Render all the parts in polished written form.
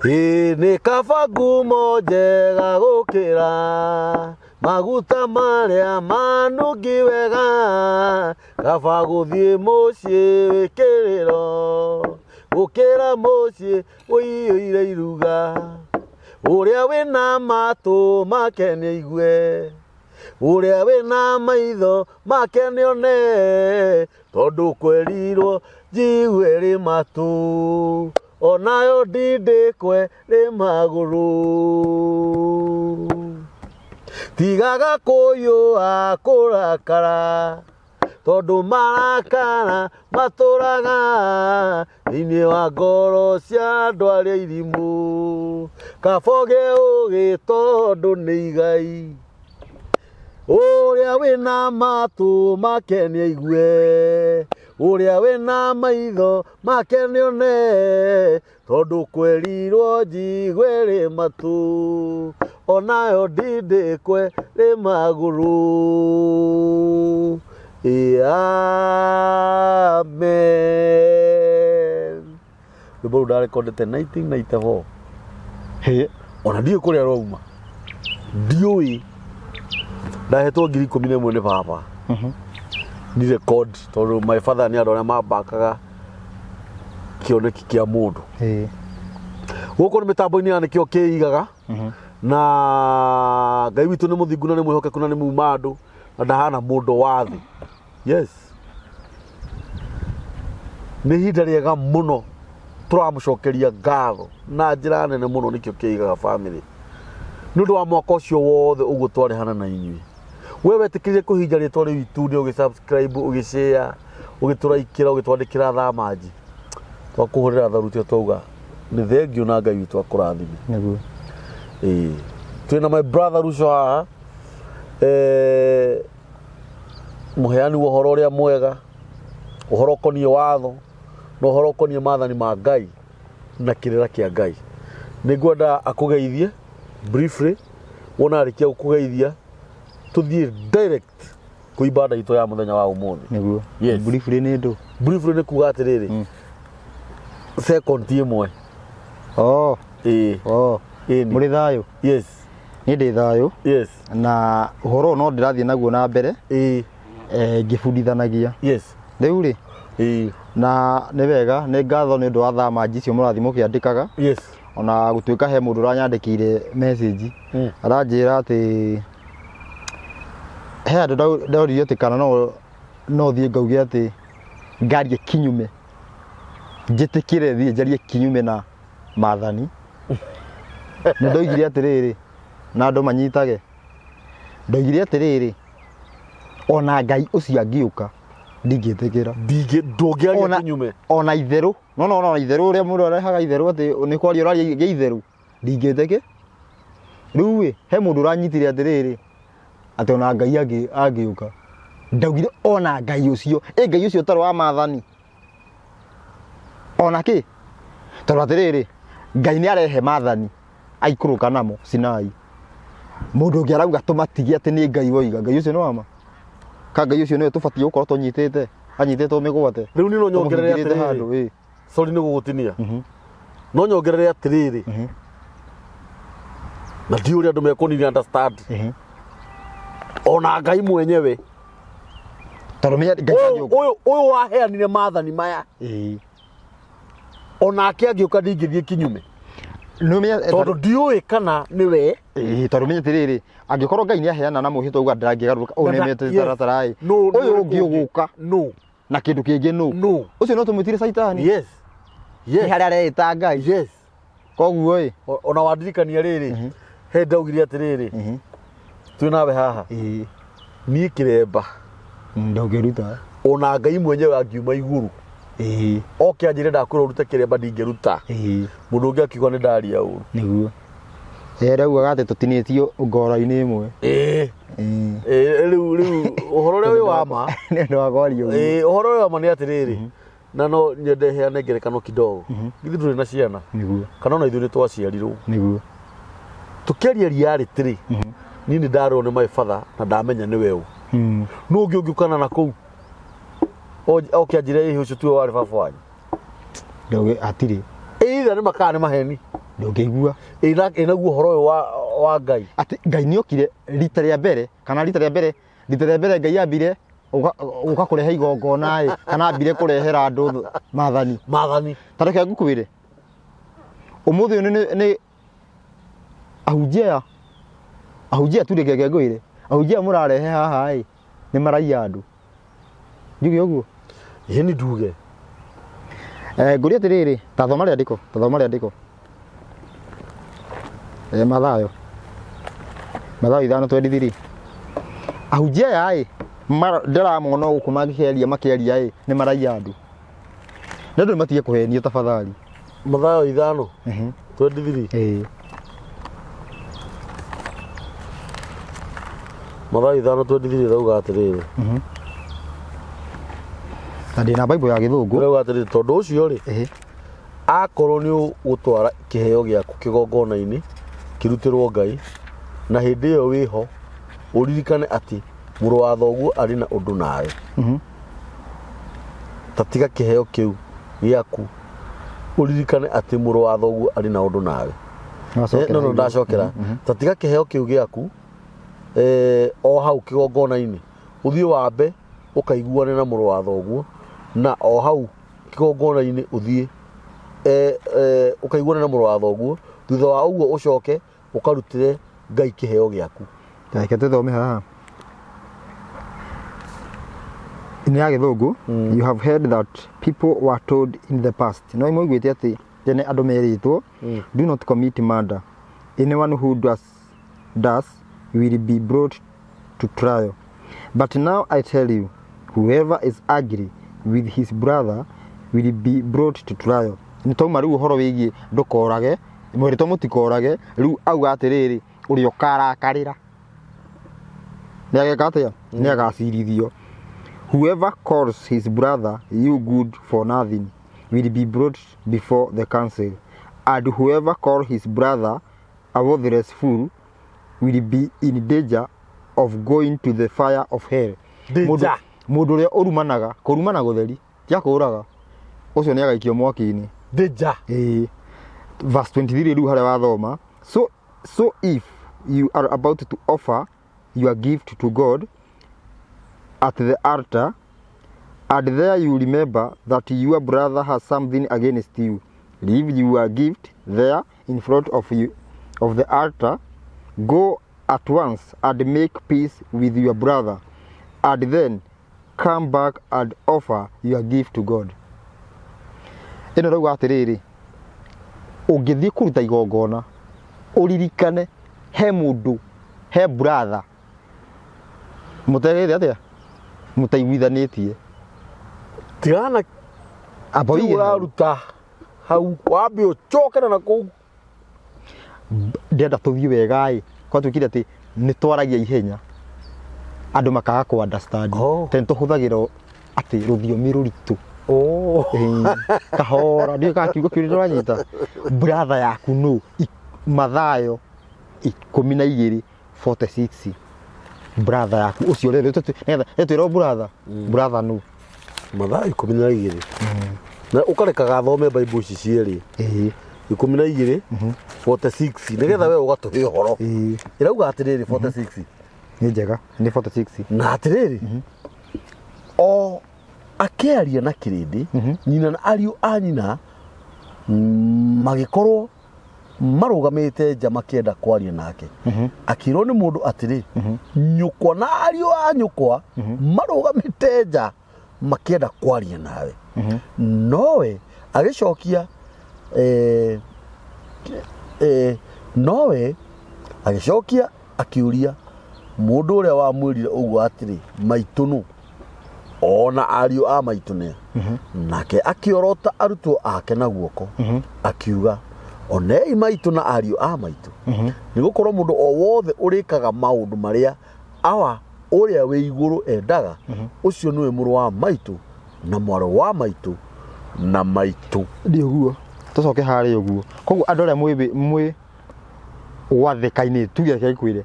Ni kaba ngumo njega gukira maguta maria manungi wega kaba guthie mucii wikiriro gukira mucii uiyire iruga uria wina matu make ni igue uria wina maitho make ni one tondu kwerirwo njigue ri matu onayo ndindikwe ri maguru tigaga kuyu akurakara tondu marakara maturaga thiini wa ngoro cia andu aria irimu kaboge ugi tondu ni igai uria wina matu make ni aigue uria wina maitho make ni one tondu kwerirwo njigue ri matu onayo ndindikwe ri maguru amen. Rwimbo rũu ndarekondete 1994 ona ndiũĩ kũrĩa rwauma ndiũĩ ndahetwo 11,000 nĩ baba ni record tondu my father ni andu aria mambakaga kioneki kia mundu guko ni mitambo-ini ya nikio kiigaga na Ngai witu ni muthingu na ni mwihokeku na ni muuma andu na ndahana mundu wa thi yes ni hinda riega muno turamucokeria ngatho na njira nene muno nikio kiigaga family ni undu wa mwaka ucio wothe uguo twarehana na inyui wewe tikirire kuhinja ritwa riu itu ni ugisubscribe ugishare ugituraikira ugitwandikira thamaji twakuhurira tharuti twauga ni thengio na Ngai witu akurathime niguo twina my brother Ruco haha muheani wa uhoro uria mwega uhoro konie watho no uhoro konie maathani ma Ngai na kirira kia Ngai ningwenda akugeithie briefly wona arikia kugeithia tuthie direct ku ibada ito ya muthenya wa umuthi niguo yes briefly ni ndu briefly ni kuga atiriri second imwe muri thayo yes ni ndi thayo yes na uhoro no ndirathie naguo na mbere ngibundithanagia yes riu ri na ni wega ni ngatho ni ndu wa thamaji cio murathimo kiandikaga yes ona gutuika he mundu uranyandikire message aranjira ati he andu ndauririe ati kana no thie ngauge ati ngarie kinyume njitikire thie njarie kinyume na maathani ni ndoigire atiriri na andu manyitage ndoigire atiriri ona Ngai ucio angiuka ndingitikira ndungiaria kinyume ona itheru no itheru uria mundu arehaga itheru ati ni kwaria uraria itheru ndingitike riu he mundu uranyitire atiriri ati ona Ngai angiuka ndaugire ona Ngai ucio Ngai ucio taro wa maathani ona ki taro atiriri Ngai ni arehe maathani aikuruka namo Sinai mundu ngi arauga tumatigi ati ni Ngai woiga Ngai ucio no ama ka Ngai ucio niwe tubatie gukorwo tunyitite anyitite migwate riu ni no nyongerere atiriri sorry ni gugutinia no nyongerere atiriri na ndiuri andu mekoni understand ona Ngai mwenyewe tarumia Ngai uyu waheanire maathani maya ona akiangiuka ndingithie kinyume numia tondu ndiui kana niwe tarumia tiriri angikorwo Ngai ni aheana na muhito uga ndangigaruka unemete taratara uyu ungiuguka no na kindu kingi no ucio no tumutire saitani yes ni haria areita Ngai yes koguo ona wandirikania riri he ndaugire atiriri twinawe haha ni kiremba ndongeruta ona Ngai mwenyewe angiuma iguru oke anjire ndakwira urute kiremba ndingeruta mundu ungi akigwa ni ndaria uru niguo rĩu agate tutinĩtio ngoro-inĩ ĩmwe rĩu ũhoro ũrĩa wĩ wama nĩ ũndũ wa kwaria ũhoro ũrĩa wama nĩ atĩrĩrĩ na no nyende heane ngerekano kidogo ithuĩ tũrĩ na ciana kana ona ithuĩ nĩ twaciarirwo tũkĩaria ria rĩtĩrĩ niĩ nĩ ndarĩrwo nĩ my father na ndamenya nĩ we ũ no ũngĩ ũngĩũkana na kũu oke anjĩre ĩ ũcio tiwe warĩ baba wanyu ndoge atirĩ either nĩ makaa nĩ maheni ndũngĩigua inaguo horo wa Ngai ati Ngai nĩokire rita rĩa mbere Ngai yambire uka kurehe igongona kana ambire kurehera andu mathani tareke ngukwire umuthi ni ahujia tu reke ngwire ahujia murarehe haha ni maraia andu njuge uguo yeni nduge nguri atiriri tathoma riandiko Mathayo 5:23 ahujia ya ndiramona guku makĩaria ni maraia andu na ndu matige kuhenio tafadhali Mathayo 5:23 Mathayo 5:23 rauga atiriri tandi na Bible ya githungu rauga atiriri tondu ucio ri akorwo ni gutwara kiheo giaku kigongona-ini kirutirwo Ngai na hindi iyo wiho uririkane ati muru wa thoguo ari na undu nawe tatiga kiheo kiu giaku uririkane ati muru wa thoguo ari na undu nawe no ndacokera tatiga kiheo kiu giaku o hau kigongona-ini uthie wambe ukaiguane na muru wa thoguo na o hau kigongona-ini uthie ukaiguana na muru wa thoguo thutha wa uguo ucoke ukarutire Ngai kiheo giaku reke tuthome haha ini ya githungu you have heard that people were told in the past no imoiguite ati tene andu meritwo do not commit murder anyone who does will be brought to trial but now I tell you whoever is angry with his brother will be brought to trial nitoma riu horo wigi ndukorage mwerito mutikorage riu auga atiriri uri ukarakarira niagekatia niagacirithio whoever calls his brother you good for nothing will be brought before the council and whoever calls his brother a worthless fool will be in danger of going to the fire of hell mundu uria urumanaga kurumana gutheri tia kuraga ucio niagaikio mwaki-ini danger verse 23 riu haria wathoma so if you are about to offer your gift to God at the altar and there you remember that your brother has something against you leave your gift there in front of the altar go at once and make peace with your brother and then come back and offer your gift to God ino rauga atiriri ungithie kuruta igongona uririkane he mundu he brother mutegete atia mutaiguithanitie tigana aboige uraruta hau wambe ucokana na kou ndenda tuthie wega kwa tukire ati nitwaragia ihenya andu makaga ku understand ten tuhuthagira ati ruthiomi ruritu kahora ndio kakiugo kiuriro anyita brother yaku no Mathayo 12:46 brother yaku ucio rero twiro brother no Mathayo 12 na ukarekaga thome Bible ici cieri 12:46 nigetha we ugatuhe horo irauga atiriri 46 ni njega ni 46 na atiriri o akiaria na kirindi nyina na ariu a nyina magikorwo marugamite nja makienda kwaria nake akirwo ni mundu atiri nyukwa na ariu a nyukwa marugamite nja makienda kwaria nawe nowe agicokia nowe agicokia akiuria mundu uria wamwirire uguo atiri maitunu ona ariu a maitune nake akiorota arutwo ake na guoko akiuga onei maitu na ariu a maitu ni gukorwo mundu o wothe urikaga maundu maria awa uria we iguru endaga ucio niwe muru wa maitu na mwaro wa maitu na maitu ndi uguo tucoke hari uguo koguo andu aria mwi wathekaini tuge kaikwire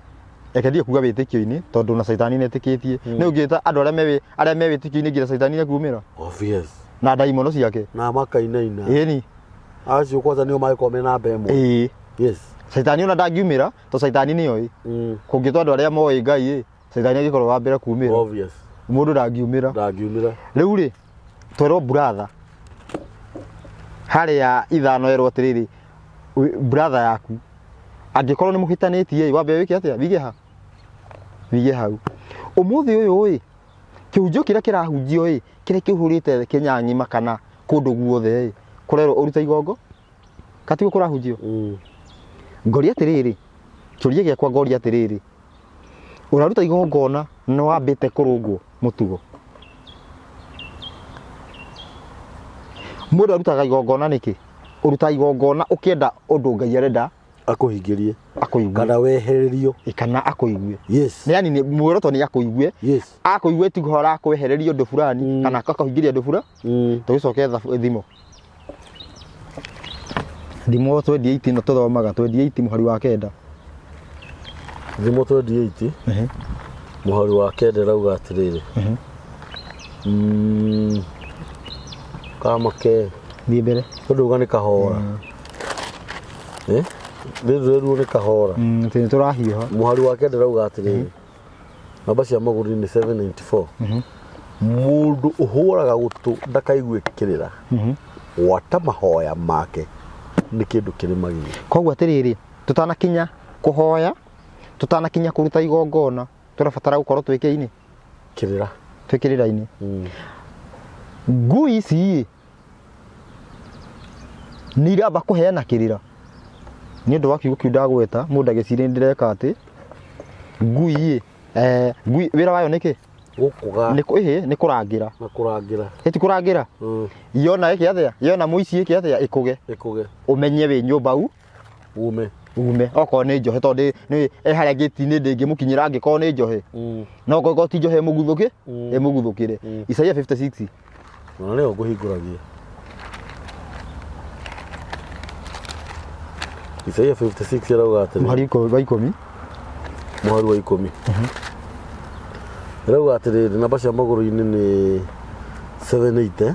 ekedia kuga witikio-ini tondu na saitani netikitie ni ungita andu aria me witikio-ini ngira saitani akumira obvious na daimono ciake na makainaina eni acio kwanza nio mai komena bemwe yes Saitani ona ndangiumira to Saitani ni oi kungitwa andu aria moi Ngai Saitani agikorwo wa mbere kuumira obvious mundu ndangiumira riu ri twero brother hari ya ithano erwo atiriri brother yaku angikorwo ni muhitanitie wambe wike atia vige hau umuthi uyu kiunjo kira kirahunjio kire kihurite Kenya ng'ima kana kundu guothe kurero uruta igongo katigo kurahunjio ngori atiriri kiuria giakwa ngori atiriri uraruta igongona no wambite kurungwo mutugo mundu arutaga igongona niki uruta igongona ukienda undu Ngai arenda akuhingirie akuigue kana wehererio kana akuigue yes ni yani ni muoroto ni akuigue yes akuigue ti hora akwehererio ndu fulani kana akahingiria ndu fulani tugicoke thimo 28 no tuthomaga 28 muhari wa kenda thimo 28 muhari wa kenda rauga atiriri kama ke ni mbere nduga ni kahora Riru ni kahora tini turahiuha muhari wa kenda rauga atiriri namba cia maguru ni 794 mundu uhuraga gutu ndakaigue kirira wata mahoya make ni kindu kiri magi koguo atiriri tutanakinya kuhoya tutanakinya kuruta igongona turabatara gukorwo twikeini kirira twikirira-ini ngui ici ni iramba kuheana kirira ni ndu wa kiugo kiu ndagweta mundu agiciri ndireka ati ngui ngui wira wayo niki gukuga ni kurangira eti kurangira yona yake athia yona muici yake athia ikuge umenye wi nyumba u ume oko ni njohe tondu ni haria gitini ndingimukinyira angiko ni njohe no gogo ti njohe muguthuki muguthukire Isaia 56 na leo nguhinguragia Isaia 56 rauga atiri muhari wa 10 rauga atiri namba cia maguru-ini ni 78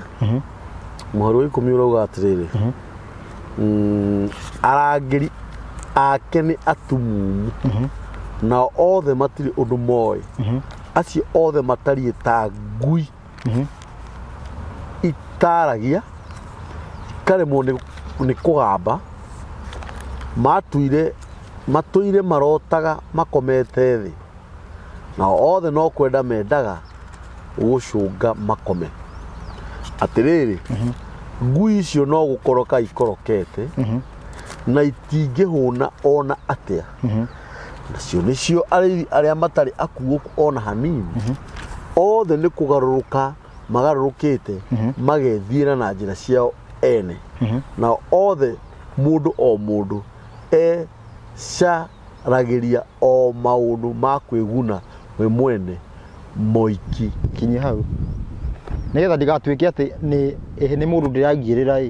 muhari wa 10 rauga atiri arangiri ake ni atumumu na othe matiri undu moi acio othe matari ta ngui itaragia karemwo ni kugamba matuire marotaga makomete thi na othe no kwenda mendaga gucunga makome atiriri ngui icio no gukoroka ikorokete na itingihuna ona atia nacio nicio aria matari akuuku ona hanini othe ni kugaruruka magarurukite magethiira na njira ciao ene na othe mundu o mundu caragiria o maundu ma kwiguna we mwene moiki kinyi hau nigetha ndigatuike ati ni mundu ndirangirira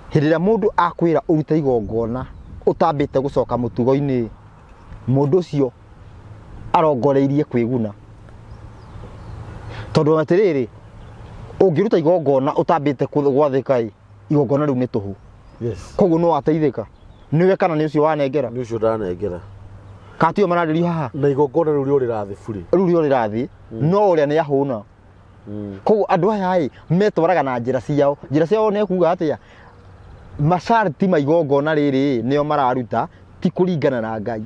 hirira mundu akwira uruta igongona utambite gucoka mutugo-ini mundu ucio arongoreirie kwiguna tondu atiriri ungiruta igongona utambite gwathika igongona riu ni tuhu koguo no ateithika niwe kana ni ucio wanengera ni ucio ndanengera katio maradirio haha na igongona riu rirathi buri riu rirathi no uria ni ahuna koguo andu aya metwaraga na njira ciao ni kuga atia masharti ma igongona riri nio mararuta ti kuringana na Ngai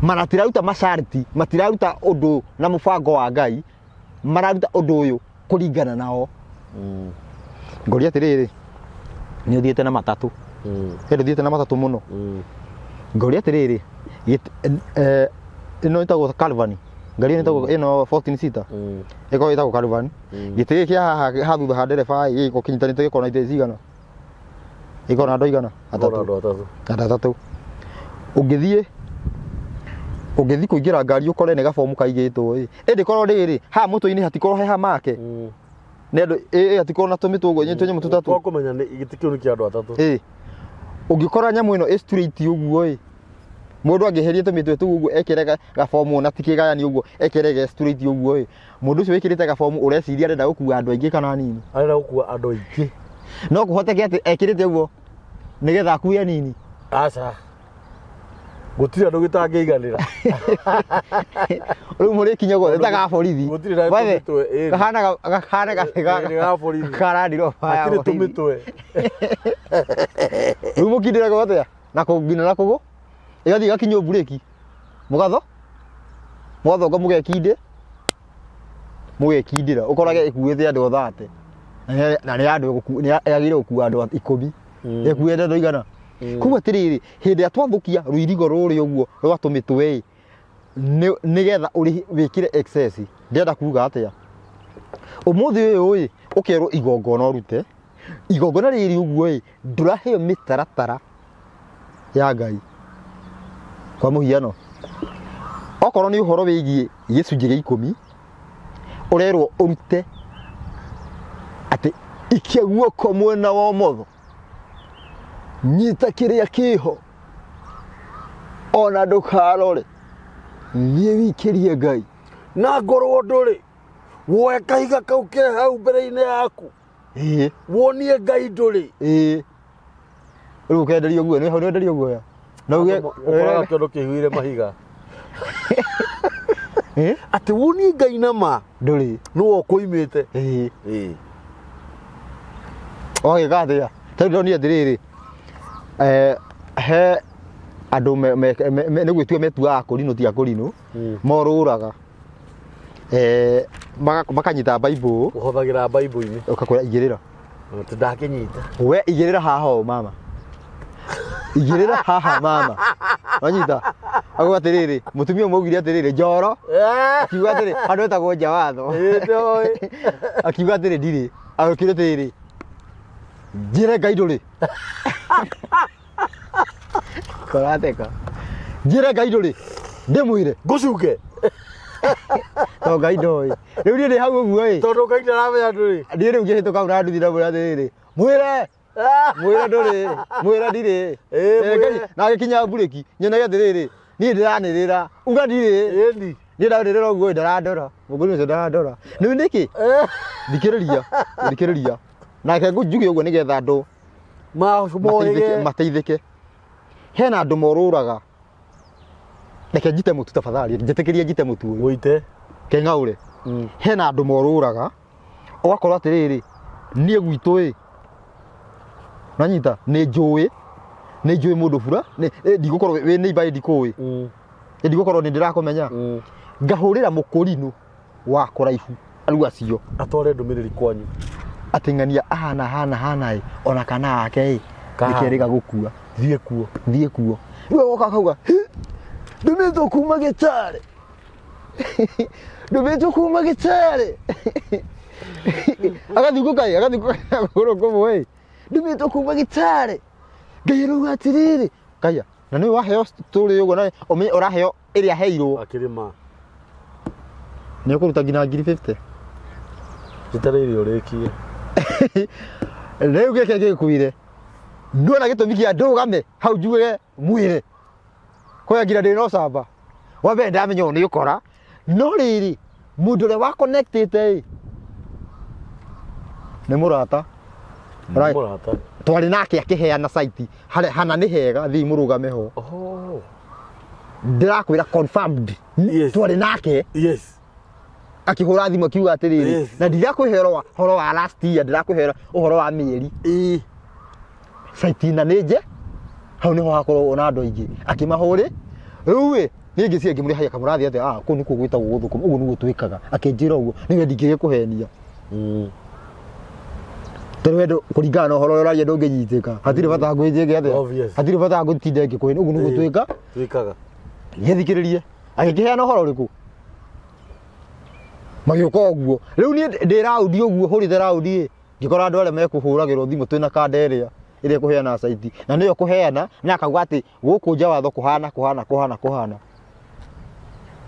maratiraruta masharti matiraruta undu na mubango wa Ngai mararuta undu uyu kuringana nao ngori atiriri ni uthiete na matatu thiete na matatu muno ngori atiriri ino itagwo Calvary ngari itagwo ino 14 seater iko itagwo Calvary gitigi kia haha thutha ha ndereba iko kinyitanite gikona ite cigana iko na ndoigana atatu ungithi kuingira ngari ukore ni gabomu kaigitwo indi korwo riri ha mutu-ini hatikorwo heha make nendo hatikorwo na tumitugwo nyinyo mututatu kumenya ni gitikiu ni kia andu atatu ungikora nyamu ino straight uguo mundu angiherie tumitwe tu uguo ekirega gabomu na tikigayani uguo ekirege straight uguo mundu ucio wikirite gabomu ureciria arenda gukua andu aingi kana nini arenda gukua andu aingi no kuhoteke ati ekirite uguo nigetha akuya nini aca gutire andu gitangeiganira riu muri kinya gothe taga borithi gutire na tumitwe gakana ga borithi karandiro baya gutire tumitwe riu mukindira gothe na kugina na kugo igathi gakinyo bureki mugatho mugekinde mugekindira ukorage ikuite andu othate na ni andu ni agire gukua andu 10 ekuite andu igana kuba tiriri hindi atwathukia ruirigo ruri uguo rwatumitwe nigetha uri wikire excess ndenda kuga atia umuthi uyu ukerwo igongona urute igongona riri uguo nduraheo mitaratara ya Ngai kwa muhiano okorwo ni uhoro wigie gicunjĩ gĩa 10 urerwo urute ati ikia guoko mwena wa motho nyita kiria kiho ona ndukarore thie wikirie Ngai na ngorwo nduri woe kahiga kau ke hau mbere-inĩ yaku wonie Ngai nduri riu kenderio guo ni hau ndenderio guo ya na uge kindu kihuire mahiga ati wonie Ngai na ma nduri no kuimite oge gathia tondu ni athiriri he andu ne gwitua metua akorino ti akorino moruraga makanyita Bible uhothagira Bible-ini ukakwira igirira ndakinyita we igirira haha mama igirira haha mama wanyita agwa atiriri mutumia mugire atiriri njoro akiuga atiri andu etagwo nja watho akiuga atiri ndiri agukire atiriri njire Ngai nduri korateka njire Ngai nduri ndimwire ngucunge to Ngai ndoi riu ndi hau uguo tondu Ngai ndaramenya nduri ndi riu ngihituka na nduthi na mwira atiriri mwire nduri mwira ndiri Ngai na gikinya bureki nyona atiriri ni ndiranirira uga ndiri ndi ndirarira uguo ndarandora muguru ucio ndarandora ni ndiki thikiriria nake ngujuge uguo nigetha andu mateithike hena andu moruraga reke njite mutu tafadhali njitikirie njite mutu wite kengaure hena andu moruraga ugakorwo atiriri nie gwitu nanyita ni njui mundu bura ndigukorwo we neighbor ndikui ndigukorwo ni ndirakumenya ngahurira mukurino wa kuraihu aru acio atware ndumiriri kwanyu atingania hana ona kana ake nikeriga gukua thie kuo riu woka kauga ndumitwo kuma Gitare agathiguka guru ndumitwo kuma Gitare Ngai ruga atiriri kaya na ni waheo story ugo na uraheo iria heirwo akirima ni ukuruta ngina 50 Gitare urikie riu gike gikuire ndona gitumi kia ndugame hau njuge mwire koya ngira ndi no camba wambe ndamenya ni ukora no riri mundu re wa connected ni murata twari nake akiheana site hana ni hega thi murugame ho ndirakwira confirmed twari nake akihura thimu akiuga atiriri na ndirakwihera horo wa last year ndirakwihera uhoro wa mieri site na nije hau niho hakorwo ona andu aingi akimahuri riu ningi cie ngimuri haya kamurathi ati ku ni kugwita guthukum ugu ni gutwikaga akinjira ugu niwe ndingire kuhenia Terwedo kuringana na uhoro uraria ndunginyitika hatiri bata ngwinjige atia hatiri bata ngutinde ngikuini ugu ni gutwika twikaga yethikiririe agikiheana uhoro riku magiuka uguo riu ni ndiraudi uguo hurite raudi ngikora andu aria mekuhuragirwo thimu twina kanda iria kuheana site na niyo kuheana na akauga ati guku nja watho kuhana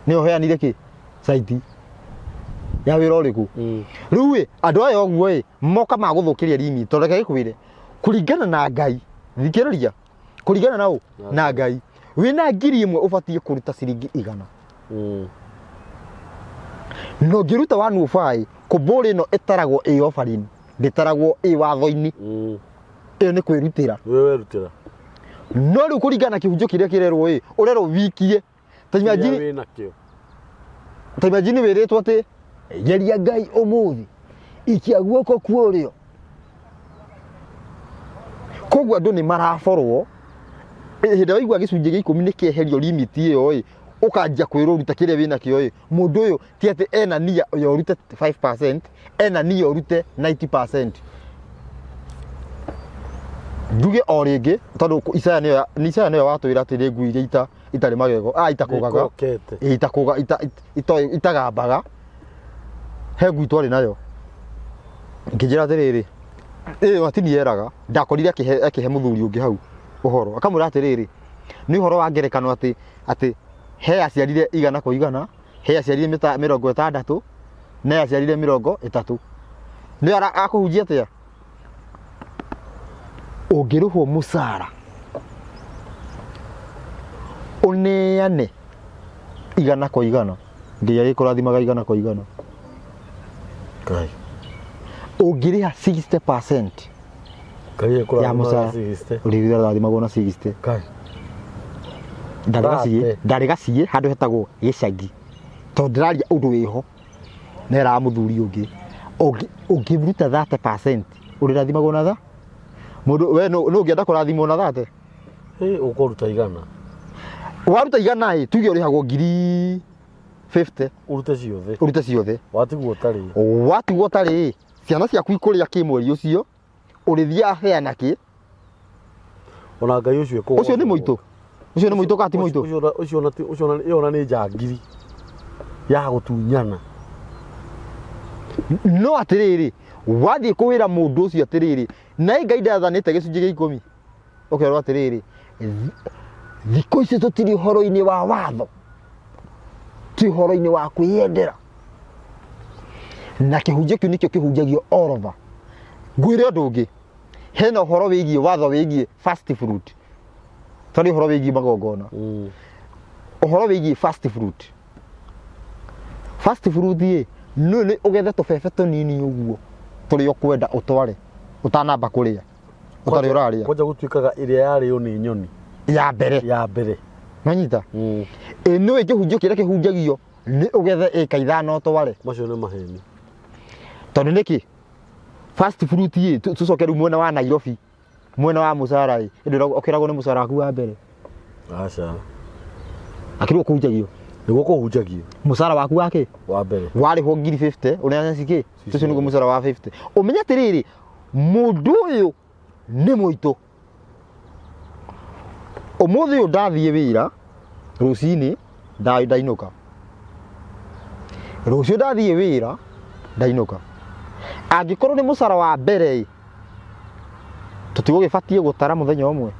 niyo heanire ki site ya wira uriku riu andu aya uguo moka maguthukiria rimi tondu reke gikwire kuringana na Ngai thikiriria kuringana nao na Ngai wina 1,000 ubatie kuruta ciringi 100 no ngiruta 105 kumburi ino itaragwo i offering nditaragwo i watho-ini iyo ni kwirutira wewe rutira no riu kuringana kihunjio kiria kirerwo urerwo wikie ta imagine wiritwo ati geria Ngai umuthi ikia guoko kuorio koguo andu ni maraborwo hĩndĩ waigua gĩcunjĩ gĩa 10 nĩkĩeherio limit ĩyo ukanjia kwĩruta kĩrĩa wĩna kĩo mũndũ ũyũ ti atĩ ena nia yo urute 5% ena nia urute 90%. Nduge o rĩngĩ tondũ Isaya nĩyo watwĩra atĩ nĩ ngui iria itarĩ magego itakugaga itagambaga he ngui twarĩ nayo ngĩnjĩra atĩrĩrĩ Watini yeraga ndakorire akihe muthuri ungi hau uhoro akamwira atiriri ni uhoro wa ngerekano ati he aciarire igana kwa igana he aciarire 60 na aciarire 30 ni akuhunjia atia ungiruhwo musara uneane igana kwa igana ngiya gikurathimaga igana kwa igana kai ungiriha 60% kai kurathimaga 60 urithira rathimagwo na 60 kai ndarigacie handu hetagwo gicagi to ndiraria undu wiho nera muthuri ungiruta 30% urirathimagwo na tha mundu we no ungienda kurathimwo na 30 ukuruta igana waruta igana tuge urihagwo 50 urute ciothe watigwo tari ciana ciaku ikuria kimweri ucio urithia heana ki ona Ngai ucio ni muito kati muito ucio yona ni njangiri ya gutunyana no atiriri wathie kuwira mundu ucio atiriri na Ngai ndathanite gicunji gia 10 ukerwo atiriri thikũ ici tutiri horo-ini wa watho ti horo-ini wa kwiyendera na kihunjio kiu nikio kihunjagio all over ngwire undu ungi hena horo wigie watho wigie fast fruit tari horo wigie magongona horo wigie fast fruit no ni ugethe tubebe tunini uguo turi ukwenda utware utanamba kuria utari uraria koja gutuikaga iria yario ni nyoni ya mbere manyita no ikihunjio kiria kihunjagio ni ugethe eka 5 utware macio ni maheni tondu niki fast fruit tucokeru mwena wa Nairobi mwena wa musara okiragwo ni musara waku wa mbere aca akirwo kuhunjagio niguo kuhunjagio musara waku wake wa mbere warihwo 50 uneana ciki tucio niguo musara wa 50 umenya atiriri mundu uyu ni muito umuthi uyu ndathie wira rucini ndainuka rucio ndathie wira ndainuka angikorwo ni musara wa mbere tutigo gibatie gutara muthenya umwe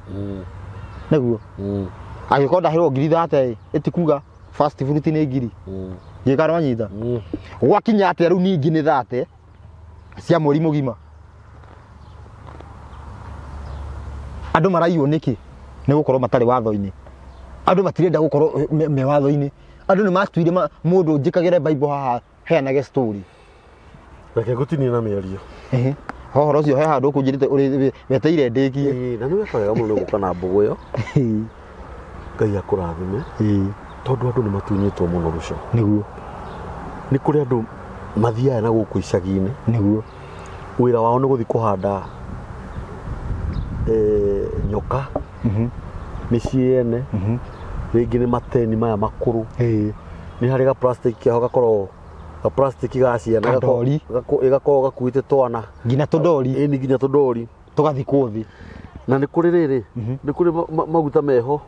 naguo angikorwo ndahirwo 30 itikuga fast fruit ni 1,000 gikaro nyita gwakinya atia riu ningi ni 30 cia mweri mugima andu maraiywo niki ni gukorwo matari watho-ini andu matirenda gukorwo me watho-ini andu ni matuire mundu njikagire bible haha heanage story reke gutinia na mĩario horo cio he handu kunjirite uri weteire ndiki na ni wekagega muno guka na mbugu iyo Ngai akurathime tondu andu ni matunyitwo muno ruco niguo ni kuri andu mathiaga na guku icagi-ini niguo wira wao ni guthi kuhanda nyoka micii ene ringi ni mateni maya makuru ni hari ga plastic keho gakorwo plastic gaciana igakorwo gakuite twana nginya tudori ni nginya tudori tugathikwo thi na ni kuri riri ni kuri maguta meho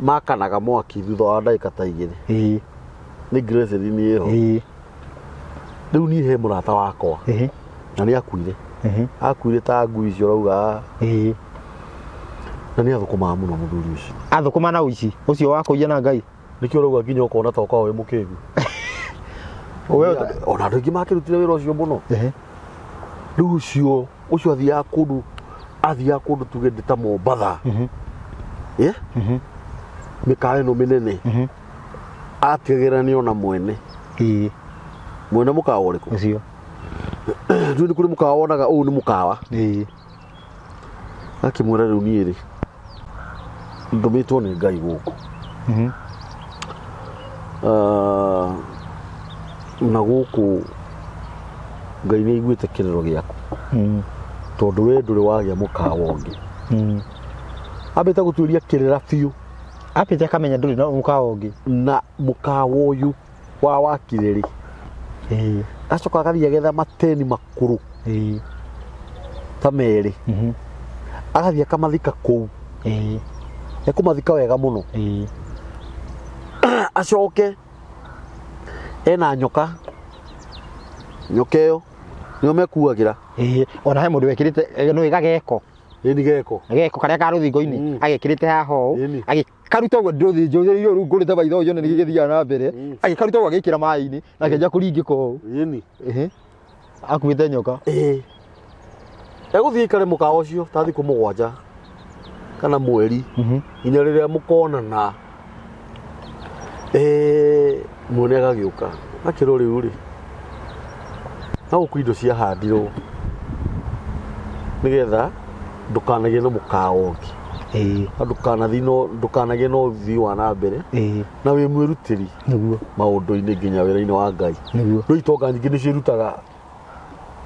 makanaga mwaki thutha wa ndagika ta 2 ni glycerin ni iyo riu ni he murata wakwa na ni akuire ta ngui icio rauga na ni athukuma muno muthuri ucio athukuma na uici ucio wakuia na Ngai nikio rauga nginya ukona ta ukawe mukigu ona andu aingi makirutire wira ucio muno riu ucio athiaga kundu tuge ndita Mombatha mĩkawa ĩno mĩnene atigagĩrĩra nĩ ona mwene mwene mũkawa ũrĩkũ ũcio rĩu nĩ kũrĩ mũkawa wonaga ũũ nĩ mũkawa akĩmwĩra rĩu niĩ rĩ ndũmĩtwo nĩ Ngai gũkũ na gũkũ Ngai nĩ aiguĩte kĩrĩro gĩaku tondũ we ndũrĩ wagĩa mũkawa ũngĩ ambĩte gũtuĩria kĩrĩra biũ apĩte akamenya ndũrĩ na mũkawa ũngĩ na mũkawa ũyũ wa wakire rĩ acoka agathiĩ agetha mateni makũrũ ta merĩ agathiĩ akamathika kũu ekũmathika wega mũno acoke ena nyoka ĩyo nĩo mekuagĩra ona he mũndũ wekĩrĩte nĩ gageko ĩni geko karĩa ka rũthingo-inĩ agĩkĩrĩte haha ũũ agĩkaruta ũguo ndũthinjo rĩu ngũrĩte maitho yone nĩ gĩgĩthiaga na mbere agĩkaruta ũguo agĩkĩra maĩ-inĩ na kenja kũringĩka ũũ akuĩte nyoka egũthiĩ ikare mũkawa ũcio ta thikũ mũgwanja kana mweri nginya rĩrĩa mũkonana mwene agagĩũka akĩrwo rĩu rĩ na gũkũ indo ciahandirwo nĩgetha ndũkanagĩe na mũkawa ũngĩ ndũkanagĩe na ũthii wa na mbere na wĩ mwĩrutĩri maũndũ-inĩ nginya wĩra-inĩ wa Ngai rĩu itonga nyingĩ nĩ ciĩrutaga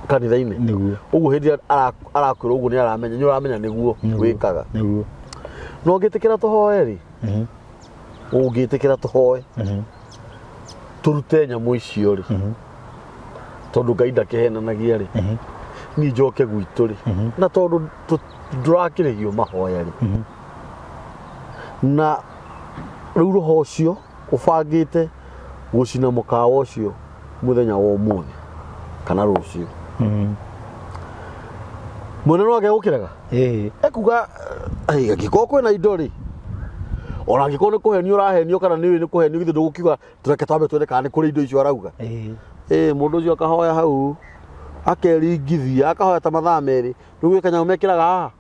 kanitha-inĩ ũguo hĩndĩ ĩrĩa arakwĩra ũguo nĩ ũramenya nĩguo wĩkaga no ũngĩtĩkĩra tũhoe rĩ ũngĩtĩkĩra tũhoe tũrute nyamũ icio rĩ tondũ Ngai ndakĩhenanagia rĩ niĩ njoke gwitũ rĩ na tondũ ndũrakĩrĩhio mahoya rĩ na rĩu roho ũcio ũbangĩte gũcina mũkawa ũcio mũthenya wa ũmũthĩ kana rũciũ mwene no agegũkĩraga ekuga angĩkorwo kwĩna indo rĩ ona angĩkorwo nĩ kũhenio ũrahenio kana nĩ kũhenio githĩ ndũgũkiuga tũreke twambe twende kana nĩ kũrĩ indo icio arauga mũndũ ũcio akahoya hau akeringithia akahoya ta mathaa merĩ rĩu gwĩ kanyamũ mekĩraga haha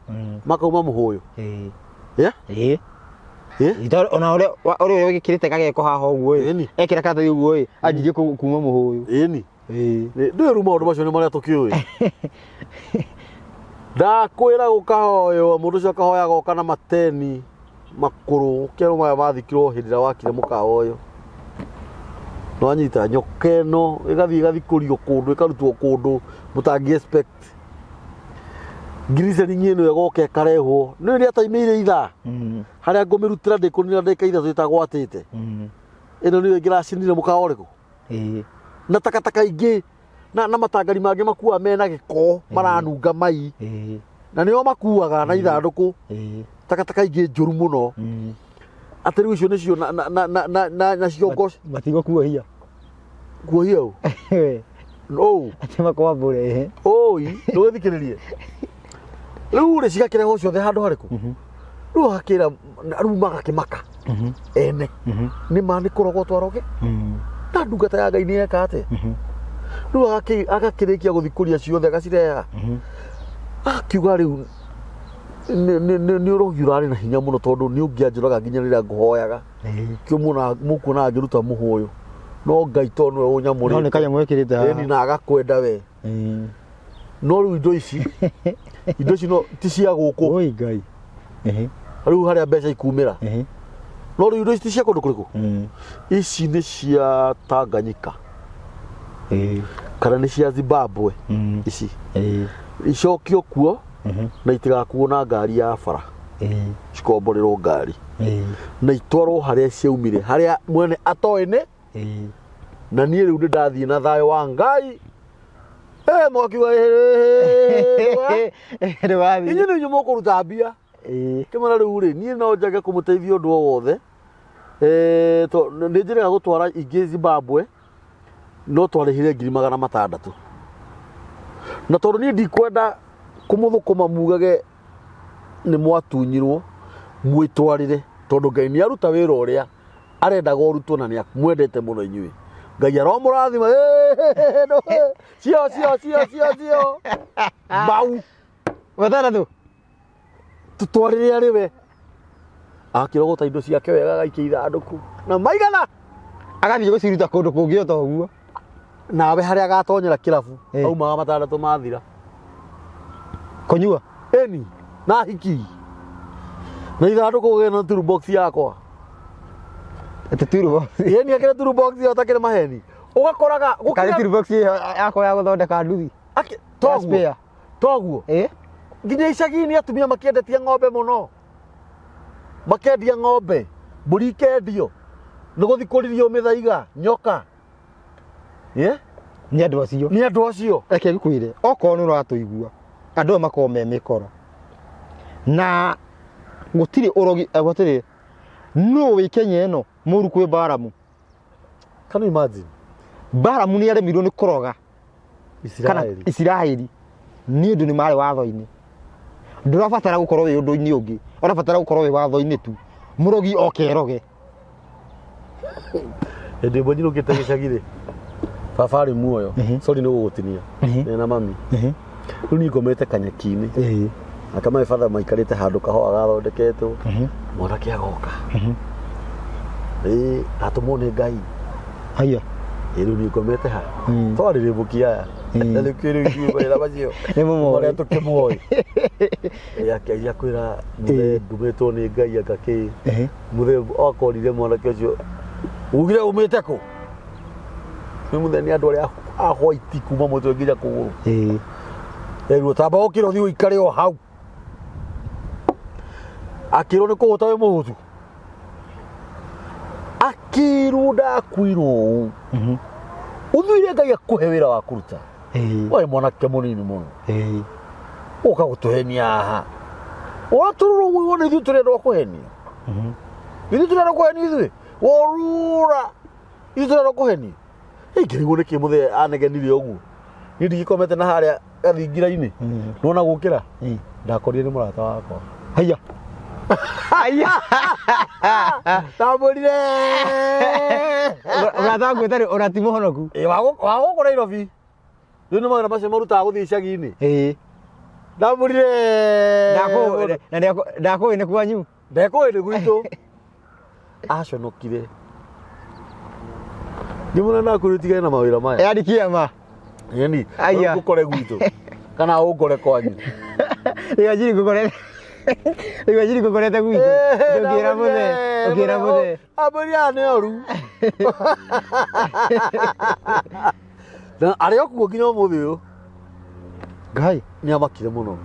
makauma mũhũyũ ona ũrĩa wĩkĩrĩte gageko haha ũguo ekĩra karatathi ũguo anjirie kuma mũhũyũ ndũĩ rĩu maũndũ macio nĩ marĩa tũkĩũĩ ndakwĩra gũkahoywo mũndũ ũcio akahoya agoka na mateni makũrũ kerwo maya mathikirwo hĩndĩ ĩrĩa wakire mũkawa ũyũ no anyita nyoka ĩno ĩgathiĩ ĩgathikũrio kũndũ ĩkarutwo kũndũ mũtangĩ expect ngiricaringi ĩno ĩgoka ĩkarehwo nĩ rĩrĩa ataimĩire ithaa harĩa ngũmĩrutĩra ndĩkũnina ndagĩka ithatũ ĩtagwatĩte ĩno nĩyo ĩngĩracinire mũkawa ũrĩkũ na takataka ingĩ na matangari mangĩ makuaga mena gĩko maranunga mai na nĩo makuaga na ithandũkũ takataka ingĩ njũru mũno atĩ rĩu icio nĩcio na ciongo matigũkuohia kuohia ũũ atĩ makwambũre ũi ndũgĩthikĩrĩrie rĩu rĩ cigakĩrehwo ciothe handũ harĩkũ rĩu agakĩra rĩu magakĩmaka ene nĩma nĩ kũrogotwo aroge na ndungata ya Ngai nĩ eka atĩ rĩu agakĩrĩkia gũthikũria ciothe agacirehaga akiuga rĩu nĩ ũrogi ũrarĩ na hinya mũno tondũ nĩ ũngĩanjũraga nginya rĩrĩa ngũhoyaga kĩo mũkuonaga ngĩruta mũhũyũ no Ngai tondũ nĩwe ũnyamũrĩte nĩ kanyamũ ekĩrĩte haha na agakwenda we no rĩu indo ici no ti cia gũkũ oi Ngai rĩu harĩa mbeca ikumĩra no rĩu indo ici ti cia kũndũ kũrĩkũ ici nĩ cia Tanganyika kana nĩ cia Zimbabwe ici icokio kuo na itigakuo na ngari ya bara cikomborerwo ngari na itwarwo harĩa ciaumire harĩa mwene atoĩ na niĩ rĩu nĩ ndathiĩ na thayũ wa Ngai mwakiuga inyuĩ nĩ inyuĩ mũkũruta mbia kĩmana rĩu rĩ niĩ no njage kũmũteithia ũndũ o wothe nĩ njĩrĩga gũtwara ingĩ Zimbabwe no twarĩhire 600,000 na tondũ niĩ ndikwenda kũmũthũkũma mugage nĩ mwatunyirwo mwĩtwarĩre tondũ Ngai nĩ aruta wĩra ũrĩa arendaga ũrutwo na nĩ mwendete mũno inyuĩ Ngai aromũrathima cio mbau watharathu tutwarĩre arĩ we akirogota indo ciake wega agaikia ithandũkũ na maigana agathiĩ gũciruta kũndũ kũngĩ o ta ũguo nawe harĩa agatonyera kĩrabu aumaga matandatũ mathira kũnyua eni na hiki na ithandũkũ gĩna toolbox yakwa ati toolbox eni akĩrĩ toolbox yo takĩrĩ maheni ũgakoraga karĩ toolbox yakwa ya gũthondeka nduthi toguo nginya icagi-inĩ atumia makĩendetie ng'ombe mũno makendia ng'ombe mbũri ikendio nĩ gũthiĩ kũririo mĩthaiga nyoka nĩ andũ acio reke ngĩkwĩre okorwo nĩ ũratũigua andũ aya makoragwo me mĩkora na gũtirĩ ũrogi gũtirĩ nũ wĩ Kenya ĩno mũru kwĩ Baramu. Can you imagine? Baramu nĩ aremirwo nĩ kũroga Isiraeli nĩ ũndũ nĩ marĩ watho-inĩ. Ndũrabatara gũkorwo wĩ ũndũ-inĩ ũngĩ, ũrabatara gũkorwo wĩ watho-inĩ tu. Mũrogi okeroge. Hĩndĩ ĩmwe nyinũkĩte gĩcagi-rĩ, baba arĩ muoyo, sorry nĩ gũgũtinia, na mami. Rĩu niĩ ngomete kanyeki-inĩ, akamae batha maikarĩte handũ kahũa gathondeketwo, mwanake agoka. Atũmwo nĩ Ngai. Haya. Rĩu niĩ ngomete ha, twarĩrĩmbũkia aya. Na rĩu kĩrĩu wĩra macio marĩa tũkĩmuoĩ akĩanjia kwĩra mũthee ndumĩtwo nĩ Ngai agakĩ mũthee akorire mwanake ũcio ugire umĩte kũ nĩ mũthee nĩ andũ arĩa a white kuma mũtwe nginya kũgũrũ rĩu tamba ũkĩra ũthiĩ ũikare o hau akĩrwo nĩ kũgũta wĩ mũhutu akĩrwo ndakwĩrwo ũthuire Ngai akũhe wĩra wa kũruta Wai mwanake munini muno. Uka gutuhenia haha. Watururu wone ithu turenda kuhenia. Ithu turenda kuhenia ithu. Worura. Ithu turenda kuhenia. Ingirigo niki muthe anegenire uguo. Ni ndigikomete na haria gathingira-ini. Nona gukira. Ndakorire ni murata wakwa. Haya. Haya. Tamurire. Urata gwetare uratimu honoku. Wago kora Nairobi. Ndio nĩmagana macio marutaga gũthiĩ icagi-inĩ. Ndamũrire. Ndakũĩ nĩ kwanyu. Ndekũĩ nĩ gwitũ. Aconokire. Ndimũna nakũrĩ ũtigane na mawĩra maya. Yandikia ma. Yani, ũkore gwitũ. Kana ũkore kwanyu. Nĩwajiri gũkorete. Nĩwajiri gũkorete gwitũ. Ũkĩra mũthe. Ambũri aya nĩ oru. Na arĩa okuo nginya ũmũthĩ ũyũ Ngai nĩ amakire mũno.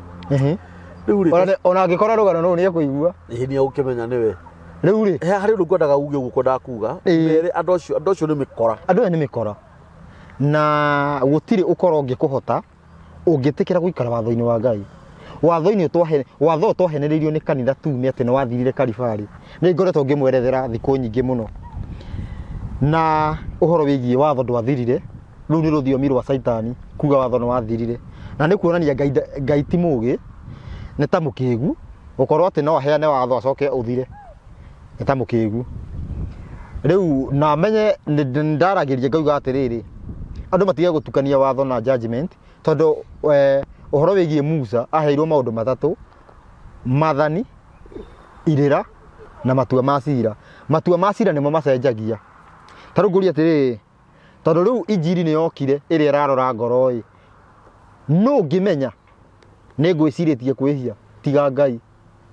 Rĩu ona angĩkorwo rũgano rũu nĩ ekũigua nĩ egũkĩmenya nĩwe. Rĩu-rĩ harĩ ũndũ ngwendaga uge ũguo ndakuga merĩ andũ acio nĩ mĩkora. Andũ aya nĩ mĩkora na gũtirĩ ũkorwo ũngĩkũhota ũngĩtĩkĩra gũikara watho-inĩ wa Ngai. Watho twahenereirio nĩ kanitha tu nĩ atĩ nĩ wathirire Kalibari. Nĩ ngoretwo ngĩmwerethera thikũ nyingĩ mũno na ũhoro wĩgiĩ watho ndwathirire. Rĩu nĩ rũthiomi rwa Saitani kuga watho nĩ wathirire na nĩ kuonania Ngai ti mũũgĩ nĩ ta mũkĩgu gũkorwo atĩ no aheane watho acoke ũthire nĩ ta mũkĩgu. Rĩu na menye ndaragĩria ngauga atĩrĩrĩ andũ matige gũtukania watho na judgment tondũ ũhoro wĩgiĩ Musa aheirwo maũndũ matatũ: mathani, irĩra na matua ma cira. Matua ma cira nĩmo macenjagia. Ta rĩu ngũria atĩrĩrĩ tondũ rĩu injiri nĩ yokire ĩrĩa ĩrarora ngoro-ĩ no ngĩmenya nĩ ngwĩcirĩtie kwĩhia tiga Ngai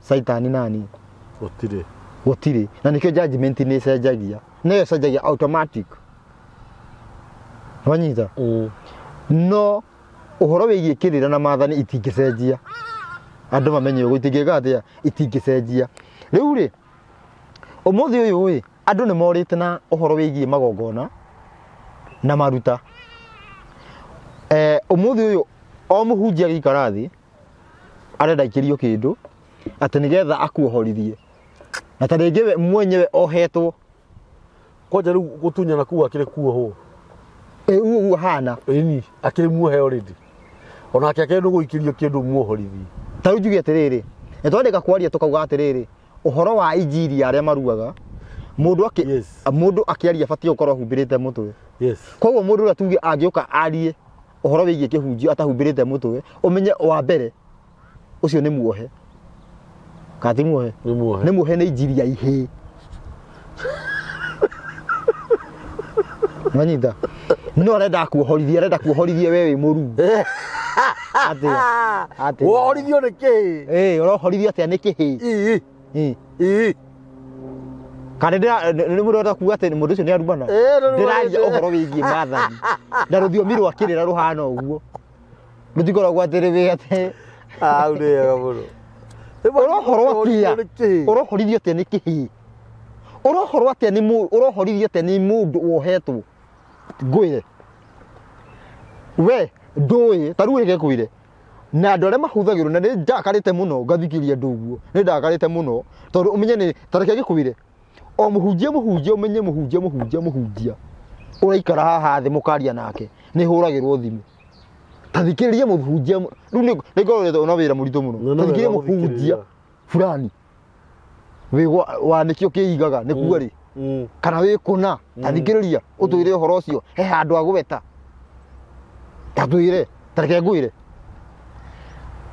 Saitani nani gũtirĩ na nĩkĩo judgment nĩ ĩcenjagia nĩyo ĩcenjagia automatic wanyita no ũhoro wĩgiĩ kĩrĩra na mathani itingĩcenjia andũ mamenye ũguo itingĩka atĩa itingĩcenjia. Rĩu-rĩ ũmũthĩ ũyũ-ĩ andũ nĩ morĩte na ũhoro wĩgiĩ magongona na maruta. Ũmũthĩ ũyũ o mũhunjia gĩikara thĩ arenda aikĩrio kĩndũ atĩ nĩgetha akuohorithie na ta rĩngĩ we mwenyewe ohetwo kwanja rĩu gũtunyana kuu akĩrĩ kuohwo ũguo hana ĩni akĩrĩ muohe already onake akĩrĩ gũikĩrio kĩndũ muohorithie. Ta rĩu njuge atĩrĩrĩ nĩtwandĩka kwaria tũkauga atĩrĩrĩ ũhoro wa injiri arĩa maruaga mũndũ akĩaria batiĩ gũkorwo ahumbĩrĩte mũtwe. Koguo mũndũ ũrĩa tuge angĩũka arie ũhoro wĩgiĩ kĩhunjio atahumbĩrĩte mũtwe ũmenye wa mbere ũcio nĩ muohe kati muohe Nĩ nĩ muohe nĩ injiri ya ihĩ Mwanyita no arenda kuohorithia wewe mũru Atĩ. Wohorithio nĩ kĩĩ? Ũrohorithio atĩa nĩ kĩhĩ kana nĩ mũrenda kuga atĩ mũndũ ũcio nĩ arumana ndĩraria ũhoro wĩgiĩ maathani na rũthiomi rwa kĩrĩra rũhana ũguo rũtikoragwo atĩ rĩrĩ atĩ Au nĩ wega mũno. ũrohorithio atĩa nĩ kĩhĩ ũrohorithio atĩa nĩ mũndũ wohetwo ngwĩre we ndũĩ ta rĩu reke kwĩre na andũ arĩa mahũthagĩrwo na nĩ ndakarĩte mũno ngathikĩria andũ ũguo nĩ ndakarĩte mũno tondũ ũmenye nĩ ta reke gĩkwĩre o mũhunjia ũmenye mũhunjia ũraikara haha thĩ mũkaria nake nĩ hũragĩrwo thimũ ta thikĩrĩria mũhunjia rĩu nĩ ngorete ona wĩra mũritũ mũno ta thikĩrĩria mũhunjia fulani wĩ wa nĩkĩo kĩigaga nĩ kuo rĩ kana wĩ kũna ta thikĩrĩria ũtwĩre ũhoro ũcio he handũ agweta ta twĩre ta reke ngwĩre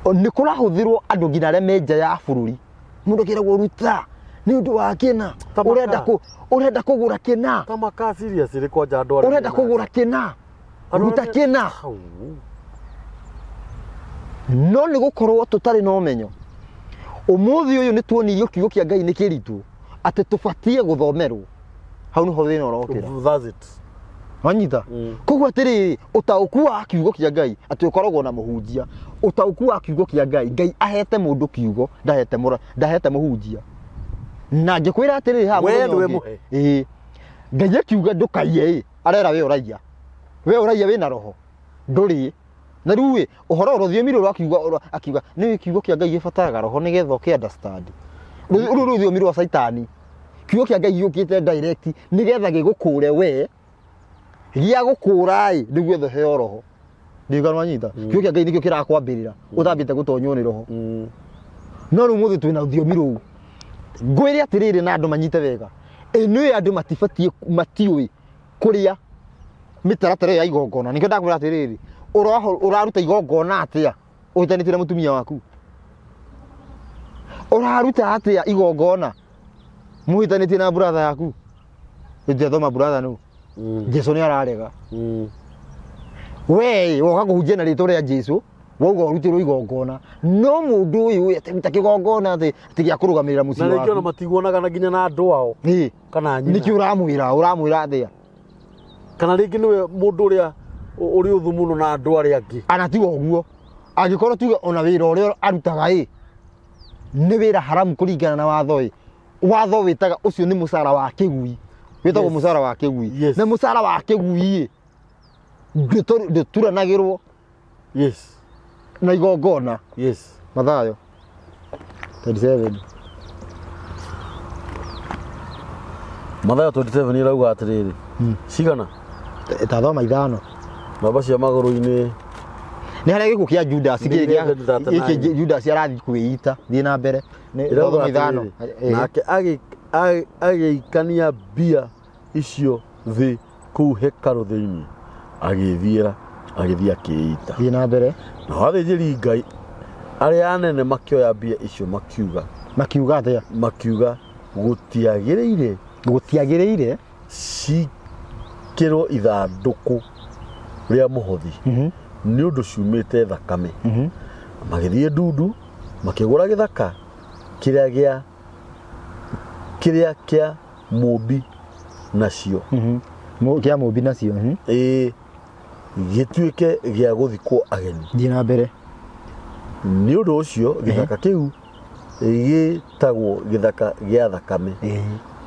nĩ kũrahũthĩrwo andũ nginya arĩa me nja ya bũrũri mũndũ kĩragwo ruta nĩ ũndũ wa kĩna ũrenda kũgũra kĩna ta maka serious rĩ kwanja andũ ũrenda kũgũra kĩna ruta kĩna no nĩ gũkorwo tũtarĩ na ũmenyo ũmũthĩ ũyũ nĩ tuonirio kiugo kĩa Ngai nĩ kĩritũ atĩ tũbatiĩ gũthomerwo hau nĩho thĩna ũrokĩra That's it. Wanyita koguo atĩrĩrĩ ũtaũku wa kiugo kĩa Ngai atĩ ũkoragwo na mũhunjia ũtaũku wa kiugo kĩa Ngai ahete mũndũ kiugo ndahete mũhunjia na ngĩkwĩra atĩrĩrĩ ha we nĩwe mũhe Ngai akiuga ndũkaiye arera we ũraiya wĩna roho ndũrĩ na rĩu ũhoro rũthiomi rũrũ akiuga nĩ kiugo kĩa Ngai gĩbataraga roho nĩgetha ũkĩ understand rũrũ rũthiomi rwa Saitani kiugo kĩa Ngai gĩũkĩte direct nĩgetha gĩgũkũre we gĩa gũkũra nĩguo theheo roho ndigana wanyita kiugo kĩa Ngai nĩkĩo kĩrakwambĩrĩra ũthambĩte gũtonywo nĩ roho no rĩu mũthĩ twĩna rũthiomi rũu ngwĩre atĩrĩrĩ na andũ manyite wega nĩ andũ matiũĩ kũrĩa mĩtaratara ya igongona nĩkĩo ndakwĩra atĩrĩrĩ ũraruta igongona atĩa ũhitanĩtie na mũtumia waku ũraruta atĩa igongona mũhitanĩtie na brother yaku ndĩthoma brother nũ Jesu nĩ ararega we woka kũhunjia na rĩtwa rĩa Jesu wauga ũrutĩrwo igongona no mũndũ ũyũ ataruta kĩgongona atĩ gĩa kũrũgamĩrĩra mũciĩ waku na nĩkĩo matiguonaga na nginya na andũ ao kana nyina nĩkĩo ũramwĩra atĩa kana rĩngĩ nĩwe mũndũ ũrĩa ũrĩ ũthu mũno na andũ arĩa angĩ ana tiga ũguo angĩkorwo tuge ona wĩra ũrĩa arutaga nĩ wĩra haramu kũringana na watho wĩtaga ũcio nĩ mũcara wa kĩgui wĩtagwo mũcara wa kĩgui na mũcara wa kĩgui ndũturanagĩrwo na igongona Mathayo 27 Mathayo 27 irauga atĩrĩrĩ cigana tathoma ithano namba cia magũrũ-inĩ nĩ harĩa gĩkuũ kĩa Judas gĩkĩ Judas arathi kwĩita thiĩ na mbere irauga ithano nake agĩikania mbia icio thĩ kũu hekarũ thĩinĩ agĩthiĩra agĩthiĩ akĩita thiĩ na mbere na athĩnjĩri Ngai arĩa anene makĩoya mbia icio makiuga atĩa makiuga gũtiagĩrĩire cikĩrwo ithandũkũ rĩa mũhothi nĩ ũndũ ciumĩte thakame magĩthiĩ ndundu makĩgũra gĩthaka kĩrĩa kĩa mũmbi nacio kĩa mũmbi nacio gĩtuĩke gĩa gũthikwo ageni thiĩ na mbere nĩ ũndũ ũcio gĩthaka kĩu gĩtagwo gĩthaka gĩa thakame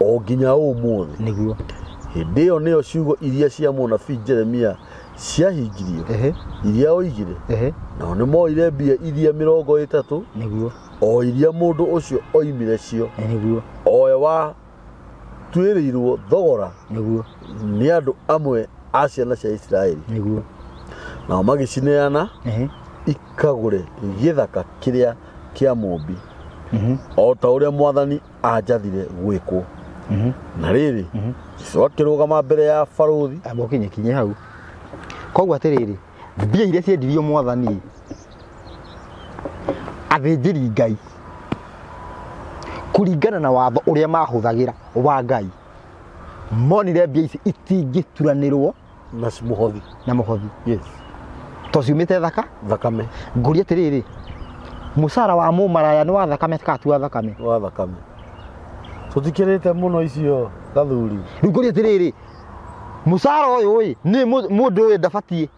o nginya ũmũthĩ nĩguo hĩndĩ ĩyo nĩyo ciugo iria cia mũnabii Jeremia ciahingirio iria oigire nao nĩ moire mbia iria 30 nĩguo o iria mũndũ ũcio oimire cio nĩguo owe wa tuĩrĩirwo thogora nĩguo nĩ andũ amwe a ciana cia Isiraeli nĩguo nao magĩcineana ikagũre gĩthaka kĩrĩa kĩa mũmbi o ta ũrĩa Mwathani anjathire gwĩkwo na rĩrĩ Jesũ akĩrũgama mbere ya barũthi kinye hau koguo atĩrĩrĩ mbia iria ciendirio Mwathani athĩnjĩri Ngai kuringana na watho uria mahuthagira wa Ngai monire mbia ici itingituranirwo na muhothi yes to ciumite thakame nguri atiriri musara wa mumaraya ni wa thakame tikatua thakame wa thakame tutikirite muno icio gathuri nguri atiriri musara uyu ni mundu uyu ndabatie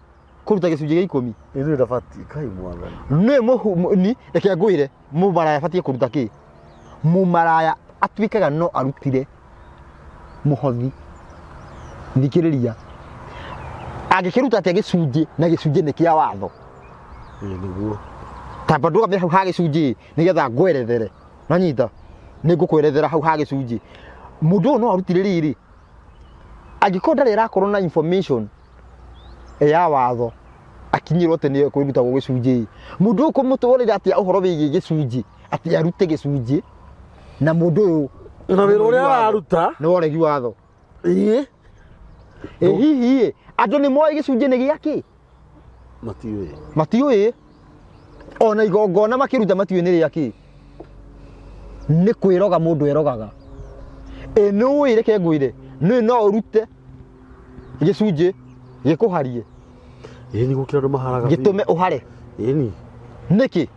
kuruta gicunjĩ gĩa 10 iru ndabatie kai mwathani ni reke ngwire mumaraya batie kuruta ki mumaraya atwikaga no arutire muhothi thikiriria angikiruta atia gicunjĩ na gicunjĩ ni kia watho niguo tamba ndugamire hau ha gicunjĩ nigetha ngwerethere na nyita ningukwerethera hau ha gicunjĩ mundu no arutire riri angikorwo ndari rakorwo na information ya watho akinyirwo tene kwiruta gwo gicunjĩ mundu kumutwarira atia uhoro wigie gicunjĩ atia arute gicunjĩ na mundu na wira uria araruta ni woregi watho ii hihi andu ni moe gicunjĩ ni giaki matiui ona igongona makiruta matiui ni riaki ni kwiroga mundu erogaga ni ui reke ngwire ni no urute gicunjĩ gikuharie ni gukira andu maharaga gitume uhare ni niki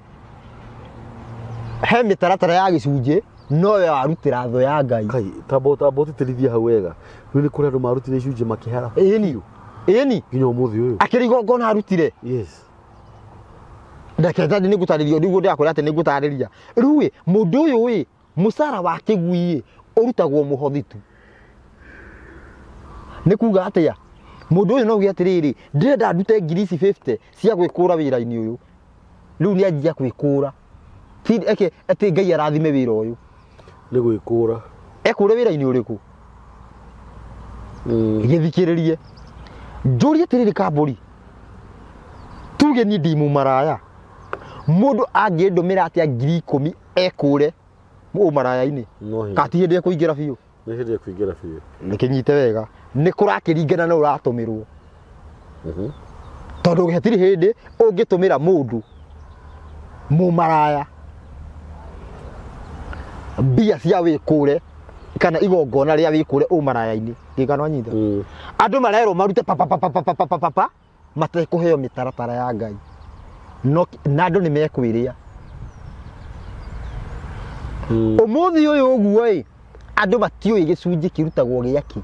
he mitaratara ya gicunjĩ no yo arutira tho ya Ngai kai tabo titirithia hau wega ni kuri andu marutire icunjĩ makihara ni nginya umuthi uyu akirigo ngona arutire yes ndaketa ni gutaririo niguo ndakora ati ni gutariria ruwe mundu uyu wi musara wa kigui urutagwo muhothi tu ni kuga atia mundu uyu no giatiriri ndirenda ndute ngiri 50 cia gwikura wira-ini uyu riu ni anjia gwikura ti eke ati Ngai arathime wira uyu ni gwikura ekure wira-ini uriku githikiririe njuri atiriri kamburi tuge ni ndimu maraya mundu angindumira atia ngiri 10 ekure mu maraya-ini kati hindi ekuingira biu ni hindi ekuingira biu nikinyite wega ni kurakiringana na uratumirwo tondu getiri hindi ungitumira mundu mu maraya mbia cia wikure kana igongona ria wikure u maraya-ini ngikano anyita andu marerwo marute papa matekuheo mitaratara ya Ngai no na andu ni mekwiria umuthi uyu uguo andu matiui gicunjĩ kirutagwo giaki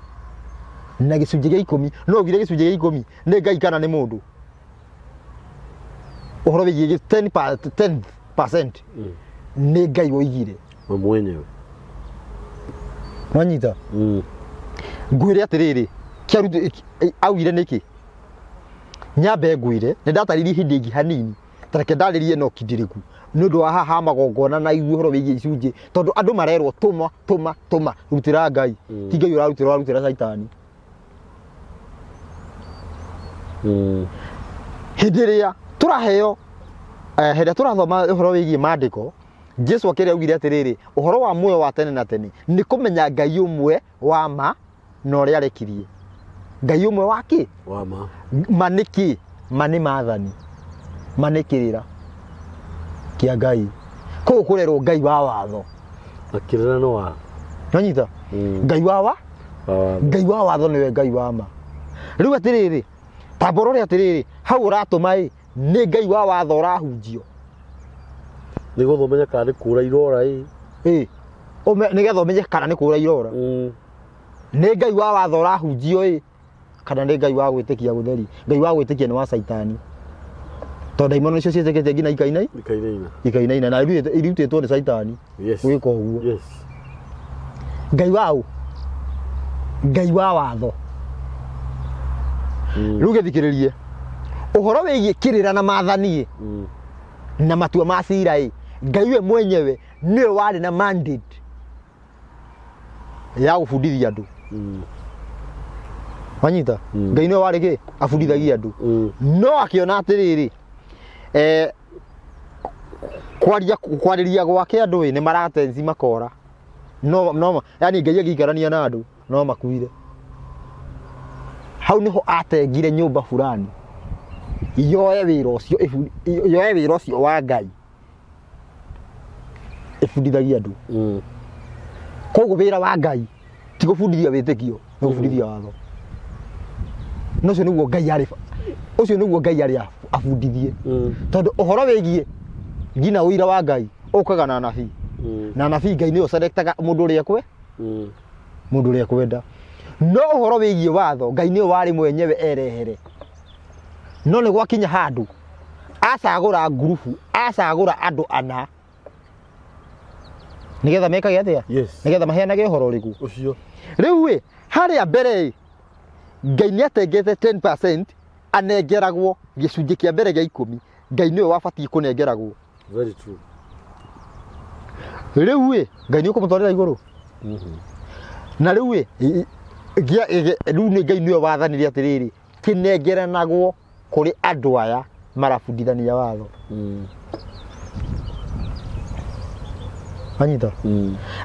na gicunjĩ gĩa 10 no ugire gicunjĩ gĩa 10 ni Ngai kana ni mundu uhoro wigie 10% ni Ngai woigire mwenyewe wanyita ngwire atiriri kiarutu augire niki nyambe ngwire ni ndatariri hindi ingi hanini tareke ndaririe no kidiriku nundu wa haha magongona na igwe horo wigie icunjĩ tondu andu marerwo tuma rutira Ngai ti Ngai urarutira saitani hindiria turaheo henda turathoma uhoro wigie maandiko Jesu akiri augire atiriri uhoro wa muoyo wa tene na tene ni kumenya Ngai umwe wa ma na uria arekirie Ngai umwe waki wa ma maniki mani mathani manikirira kia Ngai ko kurerwo Ngai wa watho akirira no wa nyita Ngai Ngai wa watho niwe Ngai wa ma riu atiriri taborore atiriri hau uratuma ni Ngai wa watho urahunjio ni guthomenya kana ni kura irora nigetha umenye kana ni kura irora ni Ngai wa watho urahunjio kana ni Ngai wa gwitikia gutheri Ngai wa gwitikia ni wa saitani tondu imono icio cietekete ngina ikainaina na irutitwo ni saitani gwika uguo Ngai wa watho riu githikiririe uhoro wigie kirira na mathani na matua ma cira Ngai we mwenyewe niwe wari na mandate ya gubundithia andu wanyita Ngai niwe wari ki abundithagia andu no akiona atiriri kwariria gwake andu ni maratenzi makora no yani Ngai agikarania na andu no makuire hau niho atengire nyumba fulani yoe wira ucio wa Ngai ibundithagia andu koguo wĩra wa Ngai ti gũbundithia wĩtĩkio nĩ gũbundithia watho no ũcio nĩguo Ngai arĩ abundithie tondũ ũhoro wĩgiĩ nginya ũira wa Ngai ũkaga na nabii na nabii Ngai nĩyo selectaga mũndũ ũrĩa ekwenda no ũhoro wĩgiĩ watho Ngai nĩyo warĩ mwenyewe erehere no nĩ gwakinya handũ acagũra ngurubu acagũra andũ ana nigetha mekage atĩa nigetha maheanage ũhoro ũrĩkũ ũcio rĩu harĩa mbere Ngai nĩatengete 10% anengeragwo gĩcunjĩ kĩa mbere gĩa 10 Ngai nĩwe wabatiĩ kũnengeragwo very true rĩu Ngai nĩ ũkũmũtwarĩra igũrũ na rĩu rĩu nĩ Ngai nĩwe wathanire atĩrĩrĩ kĩnengeranagwo kũrĩ andũ aya marabundithania watho anyita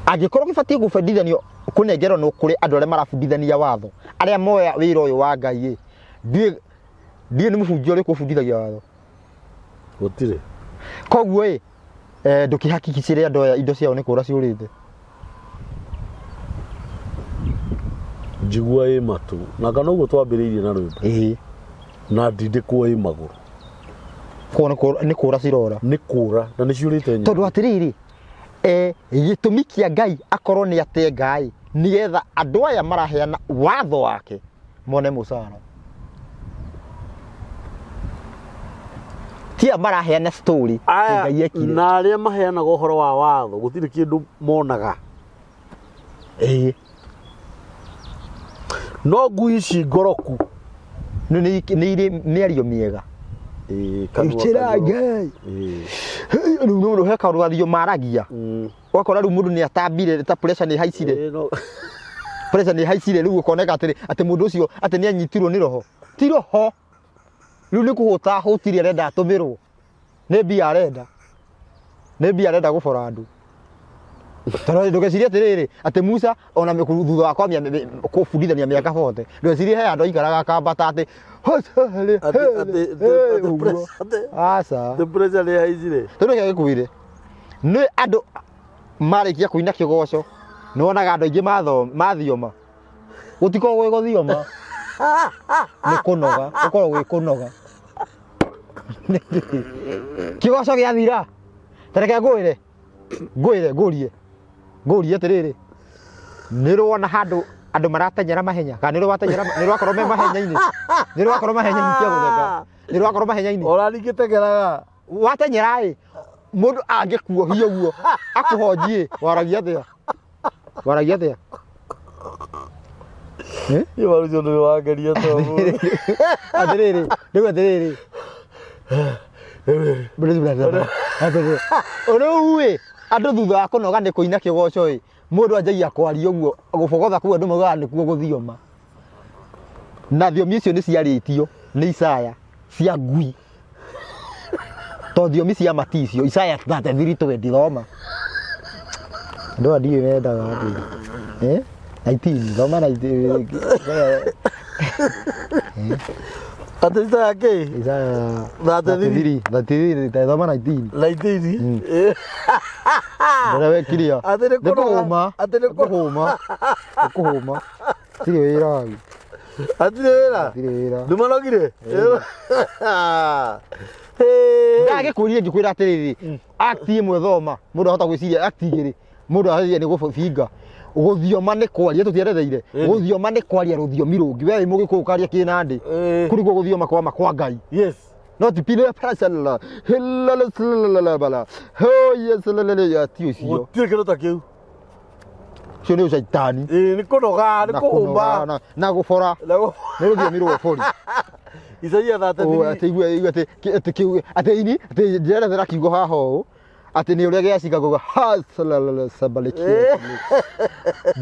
angĩkorwo gĩbatiĩ gũbundithanio kũnengeranwo kũrĩ andũ arĩa marabundithania watho arĩa moya wĩra ũyũ wa Ngai ndiĩ nĩ mũbunjia ũrĩkũ ũbundithagia watho gũtirĩ koguo ndũkĩhakikicire andũ aya indo ciao nĩ kũra ciũrĩte njigua ĩ matũ na kana ũguo twambĩrĩirie na rwĩmbo na ndindĩkwo ĩ magũrũ nĩ kũra cirora nĩ kũra na nĩ ciũrĩte nyingĩ tondũ atĩrĩrĩ gĩtũmi kĩa Ngai akorwo nĩ atenga nĩgetha andũ aya maraheana watho wake mone mũcara tia maraheana story Ngai ekire na arĩa maheanaga ũhoro wa watho gũtirĩ kĩndũ monaga no ngui ici ngoroku nĩ irĩ mĩario mĩega kanua Ngai rĩu no he karũgathio maragia wakora rĩu mũndũ nĩ atambire ta pressure nĩ haicire rĩu ũkoneka atĩ mũndũ ũcio atĩ nĩ anyitirwo nĩ roho ti roho rĩu nĩ kũhũta hũtiri arenda atũmĩrwo nĩ mbia arenda gũbora andũ tondũ ndũgecirie atĩrĩrĩ atĩ Musa ona thutha wa kwambia kũbundithania mĩaka 40 ndũgecirie he andũ aikaraga akambata atĩ aca the pressure nĩ haicire tondũ kĩa gĩkuire nĩ andũ marĩkia kũina kĩgoco nĩ wonaga andũ aingĩ mathioma gũtikoragwo gwĩ gũthioma nĩ kũnoga gũkoragwo gwĩ kũnoga kĩgoco gĩathira tareke ngũrie atĩrĩrĩ nĩ rwona handũ andũ marateng'era mahenya kana nĩ rwakorwo me mahenya-inĩ nĩ rwakorwo mahenya-inĩ cia gũthenga nĩ rwakorwo mahenya-inĩ ona ningĩteng'eraga wateng'era mũndũ angĩkuohia ũguo akũhonjie waragia atĩa Yo rĩu nĩ wangeria tondũ atĩrĩrĩ rĩu andũ thutha wa kũnoga nĩ kũina kĩgoco mũndũ anjagia kwaria ũguo gũbogotha kũu andũ maugaga nĩkuo gũthioma na thiomi icio nĩ ciarĩtio nĩ Isaya cia ngui to thiomi cia maticio Isaya 33:20 andũ a ndiĩ mendaga atĩ 19 thoma 19 atĩ Isaya kĩ Isaya 33 thoma 19 ndara wekiria atĩ nĩ kũhũma tiri wĩra wagu atĩ wĩra nĩ marogire ndagĩkũria ngĩkwĩra atĩrĩrĩ act ĩmwe thoma mũndũ ahota gwĩciria act igĩrĩ mũndũ ahĩria nĩ gũbinga gũthioma nĩ kwaria tũtieretheire gũthioma nĩ kwaria rũthiomi rũngĩ we mũgĩkũyũ karia kĩnandĩ kũrigwo gũthioma kwa Ngai no ti pile pasala helala bala ho yes ya ti ucio gũtirĩ kĩndũ ta kĩu cio nĩ ũcaitani nĩ kũnoga nĩ kũhũmba na gũbora nĩ rũthiomi rwa bori Isaia 33 atĩ njerethera kiugo haha ũũ atĩ nĩ ũrĩa gĩacikagwo hasalala sabalikia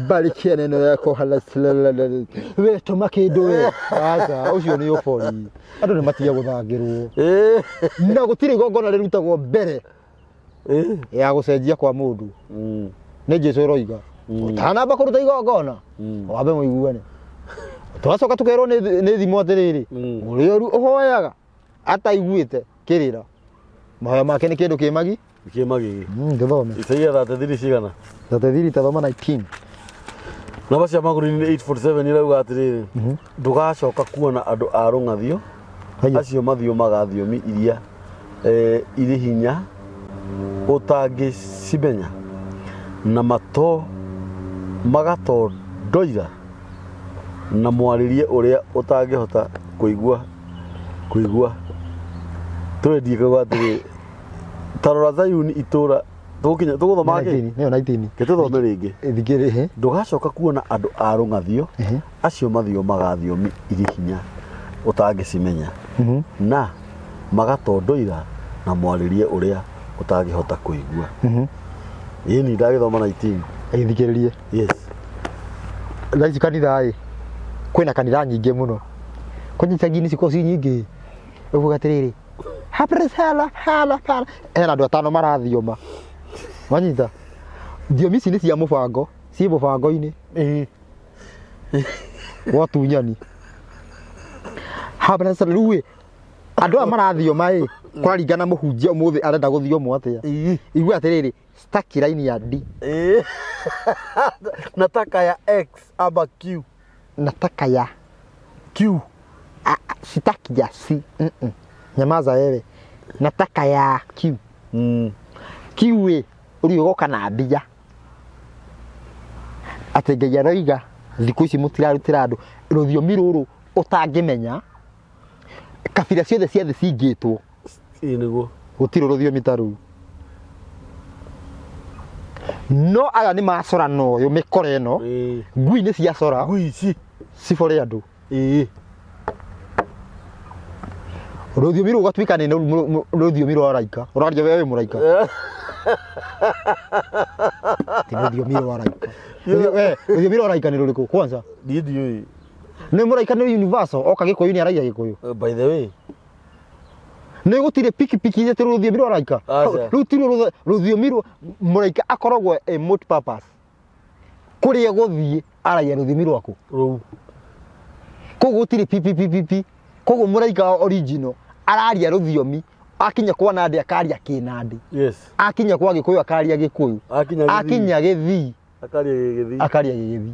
balikia neno yako hasalala we toma kĩndũ we aca ũcio nĩ ũbori andũ nĩ matiga gũthangĩrwo na gũtirĩ igongona rĩrutagwo mbere ya gũcenjia kwa mũndũ nĩ Jesũ roiga ũtanamba kũruta igongona wambe mũiguane twacoka tũkerwo nĩ thimo atĩrĩrĩ ũrĩa ũhoyaga ataiguĩte kĩrĩra mahoya make nĩ kĩndũ kĩmagi Kĩmagi. ngĩthome Isaia that thiri cigana. thatethiri tathoma 19 Namba cia magũrũ-inĩ 847 irauga atĩrĩrĩ. Ndũgacoka kuona andũ a rũng'athio. Haya. Acio mathiomaga thiomi iria irĩ hinya ũtangĩcimenya na magatondoira na mwarĩrie ũrĩa ũtangĩhota kũigua twendie kauga atĩrĩ tarora Zayuni itũra tũgũthoma kĩ nĩyo 19 gĩtũthome rĩngĩ thikĩrĩ ndũgacoka kuona andũ a rũng'athio acio mathiomaga thiomi irĩ hinya ũtangĩcimenya na magatondoira na mwarĩrie ũrĩa ũtangĩhota kũigua ĩni ndagĩthoma 19 thikĩrĩrie yes thaici kanitha kwĩna kanitha nyingĩ mũno kũnyitagini cikorwo ci nyingĩ ũguo atĩrĩrĩ hapresala hala hena andũ atano marathioma wanyita thiomi ici nĩ cia mũbango ciĩ mũbango-inĩ watunyani hapresala rĩu andũ aya marathioma kũraringana mũhunjia ũmũthĩ arenda gũthiomwo atĩa igua atĩrĩrĩ staki raini ya D nataka ya X ama Q nataka ya Q sitaki ya C nyamaza wewe nataka ya Q Q uri ugoka na mbia atĩ Ngai aroiga thikũ ici mũtirarutĩra andũ rũthiomi rũrũ ũtangĩmenya kabira ciothe cia thĩ cingĩtwo nĩguo gũtirĩ rũthiomi ta rũu no aya nĩ macora no yo mĩkora ĩno ngui nĩ ciacora ngui ici cibore andũ rũthiomi rũu gatuĩka nĩ rũthiomi rwa araika ũraria wewe mũraika ti rũthiomi rwa araika rũthiomi rwa araika nĩ rũrĩkũ kwanza ndiũĩ nĩ mũraika nĩ universal oka gĩkũyũ nĩ araia gĩkũyũ by the way nĩ gũtirĩ pikipiki ithete rũthiomi rwa araika rĩu ti rũthiomi rwa mũraika akoragwo multi purpose kũrĩa gũthiĩ araia rũthiomi rwaku rũu koguo gũtirĩ pipipipipi koguo mũraika original araria rũthiomi akinya kwa Nandi akaria kĩnandi yes akinya kwa gĩkũyũ akaria gĩkũyũ akinya gĩthii akaria gĩthii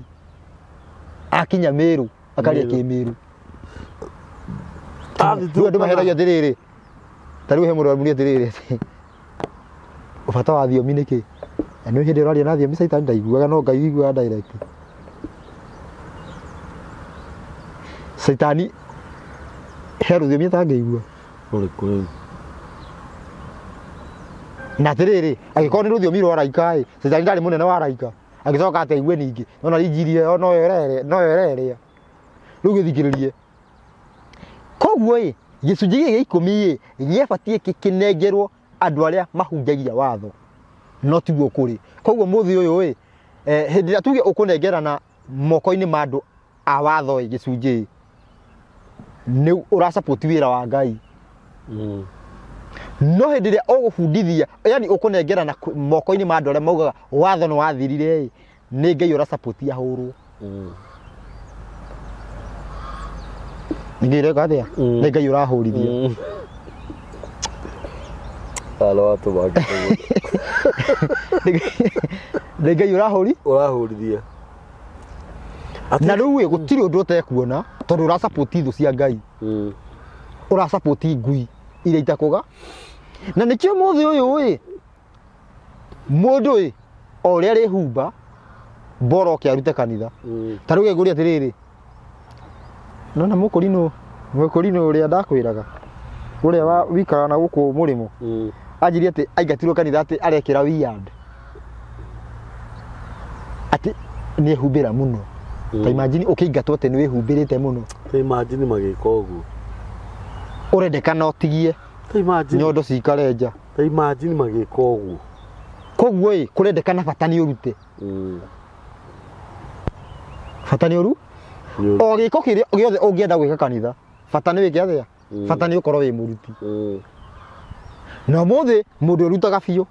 akinya Meru akaria kĩmĩru rĩu andũ maheragia atĩrĩrĩ ta rĩu he mũrũ amũria atĩrĩrĩ ũbata wa thiomi nĩkĩ nĩ hĩndĩ ũraria na thiomi Saitani ndaiguaga no Ngai wiguaga direct Saitani he rũthiomi atangĩigua na atĩrĩrĩ agĩkorwo nĩ rũthiomi rwa araika Saitani ndarĩ mũnene wa araika agĩcoka ateigue ningĩ nona injiri ĩyo no ĩrĩa rĩu gĩthikĩrĩrie koguo gĩcunjĩ gĩkĩ 10 gĩabatiĩ kĩnengerwo andũ arĩa mahunjagia watho no tiguo kũrĩ koguo mũthĩ ũyũ hĩndĩ ĩrĩa tuge ũkũnengerana moko-inĩ ma andũ a watho gĩcunjĩ nĩ ũrasupport wĩra wa Ngai no hĩndĩ ĩrĩa ũgũbundithia yani ũkũnengerana moko-inĩ ma andũ arĩa maugaga watho nĩ wathirire nĩ Ngai ũrasupport ahũrwo nĩ atĩa nĩ Ngai ũrahũrithia watu wake nĩ Ngai ũrahũrithia na rĩu gũtirĩ ũndũ ũtekuona tondũ ũrasupport thũ cia Ngai ũrasupport ngui iria itakũga na nĩkĩo mũthĩ ũyũ mũndũ o ũrĩa rĩhumba bora ũkĩarute kanitha ta rĩu ngũria atĩrĩrĩ nona mũkũrinũ ũrĩa ndakwĩraga ũrĩa wikaraga na gũkũ mũrĩmo anjirie atĩ aingatirwo kanitha atĩ arekĩra weird atĩ nĩ ehumbĩra mũno ta imagine ũkĩingatwo atĩ nĩ wĩhumbĩrĩte mũno ta imagine magĩka ũguo ũrendekana ũtigie ta imagine nyondo cikare nja ta imagine magĩka ũguo koguo kũrendekana bata nĩ ũrute bata nĩ ũru o gĩko kĩrĩa gĩothe ũngĩenda gwĩka kanitha bata nĩ wĩke atĩa bata nĩ ũkorwo wĩ mũruti na mũthĩ mũndũ ũrutaga biũ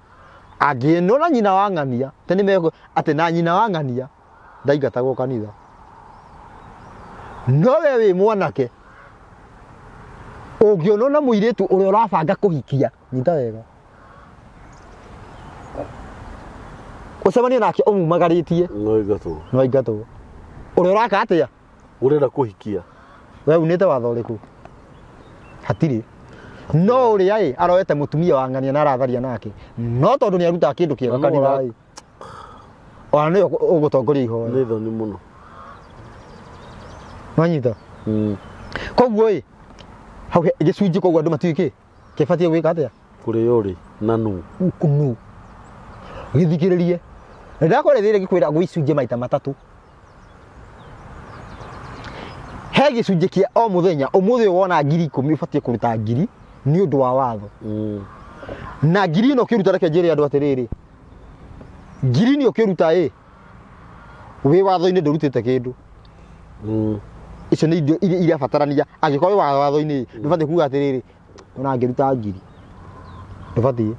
angĩnona nyina wa ng'ania tene meko atĩ na nyina wa ng'ania ndaingatagwo kanitha no we wĩ mwanake ũngĩonwo na mũirĩtu ũrĩa ũrabanga kũhikia nyita wega ucemania nake umumagaritie no ingatwo uri uraka atia urenda kuhikia we unite watho uriku hatiri no uri ai aroete mutumia wa ngania na aratharia nake no tondu ni aruta kindu kiega kanitha ai ona ni ugutongoria ihoya ni thoni muno manyita koguo i hau gicunji koguo andu matuiki kibatie gwika atia kuri yuri nanu kunu githikiririe ndakorethere gikwira gwicunje maita matatu he gicunje kia o muthenya umuthi wona 10,000 ubatie kuruta 1000 ni undu wa watho na 1000 no kiruta reke njiri andu atiriri 1000 ni ukiruta wi watho-ini ndurutite kindu icio ni indo iria batarania angikorwo watho-ini ndubatie kuga atiriri ona ngiruta 1000 ndubatie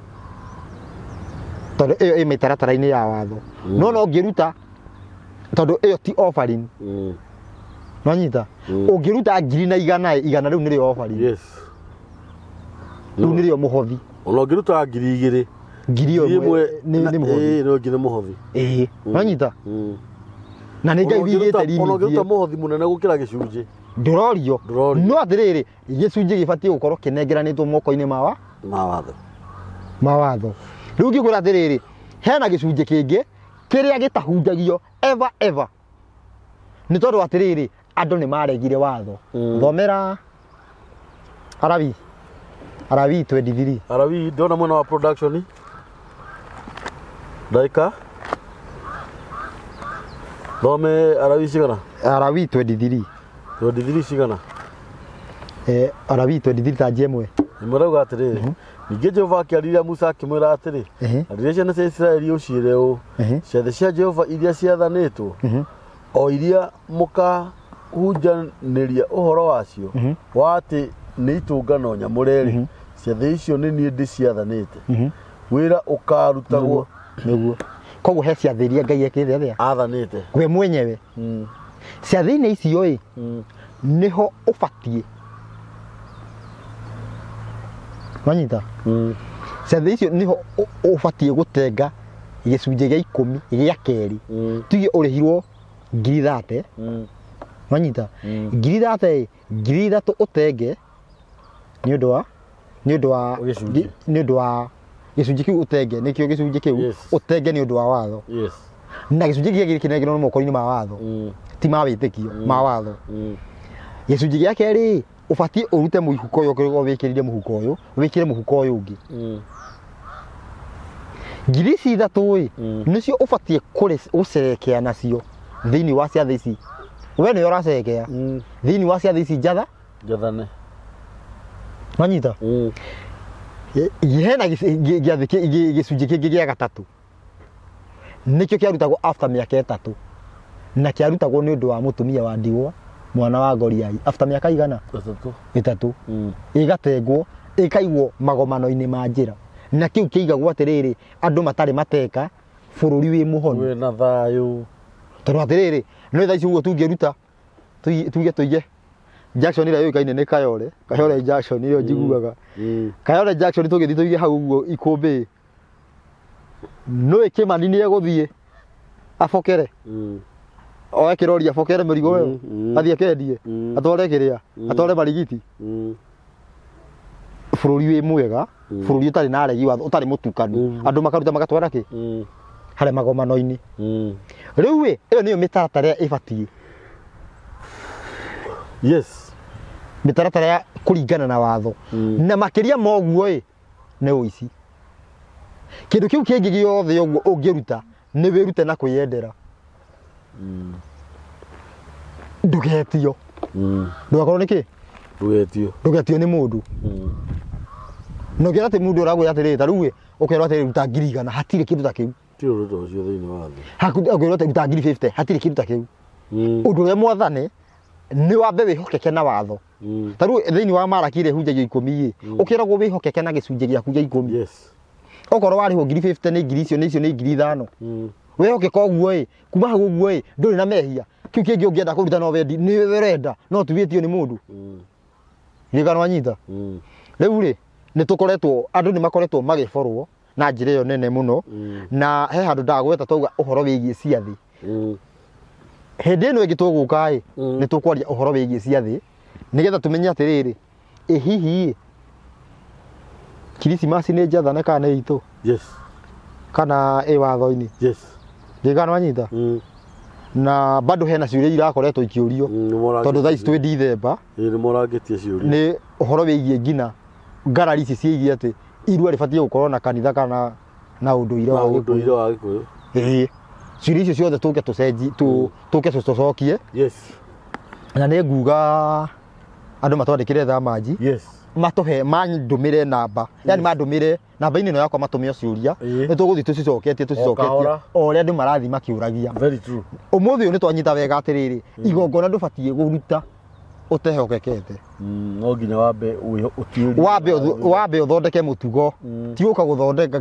tondu iyo mitaratara-ini ya watho no ngiruta tondu iyo ti offering Nanyita ungiruta 100 igana riu nirio offering yes riu nirio muhothi ona ungiruta 2,000 imwe ni muhothi no ngire muhothi nanyita na ni ngai wigite limit ona ungiruta muhothi munene gukira gicunje ndurorio no atiriri gicunje gibatie gukorwo kinengeranitwo moko-ini mawatho riu ngikura atiriri hena gicunje kingi kiria gitahunjagio ever ni tondu atiriri andu ni maregire watho thomera Arabi 23 Arabi ndona mwena wa production daika thome Arabi cigana Arabi 23 cigana Arabi 23 ta jemwe imurauga atiriri ninge Jehova akiarĩria Musa akimwira atiri arĩria ciana cia Isiraeli uciire u ciathe cia Jehova iria ciathanĩtwo o iria mukahunjanĩria uhoro wacio wa atĩ nĩ itũngano nyamũre ciathe icio nĩ niĩ ndĩciathanĩte wĩra ũkarutagwo nĩguo koguo he ciathe iria Ngai ekĩte atia athanĩte we mwenyewe ciathe-inĩ icio niho ũbatie manyita ciathe icio niho ũbatie gutenga gicunje gĩa 10 gĩa keri tuge ũrĩhirwo 30 manyita 30 utenge ni undu wa gicunje kiu utenge nikio gicunje kiu utenge ni undu wa watho na gicunje gĩa kinengero no moko-ini ma watho ti ma witikio ma watho gicunje gĩa keri ubatie urute muhuko uyu ukirigo wikirire muhuko uyu wikire muhuko uyu ungi ngiri ici 3 nicio ubatie gucerekea nacio thiini wa ciathe ici we ni uracerekea thiini wa ciathe ici jathane manyita hena gicunje kingi gĩa gatatu nikio kiarutagwo after miaka 3 na kiarutagwo ni undu wa mutumia wa ndigwa mwana wa Goliai after miaka igana 3 igatengwo ikaigwo magomano-ini ma njira na kiu kiigagwo atiriri andu matari mateka bururi wi muhonu we na thayu tondu atiriri no thaici uguo tungiruta tuige Jackson ira yoikaine ni Kayole Jackson iro njiguaga Kayole Jackson tugithi tuige hau uguo ikumbi no ikimani ni eguthie abokere oe kirori abokere murigo we athie kendie atware kiria atware marigiti bururi wi mwega bururi utari na regi watho utari mutukanu andu makaruta magatwara ki hare magomano-ini riu we iyo niyo mitaratara ibatie yes mitaratara ya kuringana na watho na makiria moguo ni uici kindu kiu kingi giothe uguo ungiruta ni wirute na kwiyendera ndugetio ndugakorwo niki ndugetio ni mundu no ngira ati mundu uragwira atiri ta riu ukerwo atiri ruta 100 hatire kindu ta kiu tiro ndo cio thiini wa thi hakugerwo atiri ruta 50 hatire kindu ta kiu undu we mwathane ni wambe wihokeke na watho ta riu thiini wa Malaki ire hunjagio 10 ukiragwo wihokeke na gicunje giaku gia 10 yes okorwo warihwo 50 ni ngiri icio ni 5,000 wihokeka uguo kuma hau uguo nduri na mehia kiu kingi ungienda kuruta no wendi ni werenda no tuwitio ni mundu gikano anyita riu ri nitukoretwo andu ni makoretwo magiborwo na njira yo nene muno na he handu ndagweta twauga uhoro wigie ciathi hindi ino ingi tuguka ni tukwaria uhoro wigie ciathi nigetha tumenye atiriri hihi Krismasi ni njathane kana ni itu yes kana watho-ini yes ngigana wanyita na bado hena ciuria irakoretwo ikiurio tondu thaa ici twi Dithemba ni morangitie ciuria ni uhoro wigie ngina ngarari ici ciigie ati irua ribatie gukorwo na kanitha kana na unduire wa Gikuyu ciuria icio ciothe tuke tucenji tuke tucokie yes na ni nguga andu matwandikire thamaji yes matuhe mandumire namba yani mandumire namba ini no yakwa matumio ciuria ni tuguthi tucicoketie oria andu marathi makiuragia very true umuthi ni twanyita wega atiriri igongona ndubatie guruta utehokekete no nginya wambe uthondeke mutugo ti guka guthondeka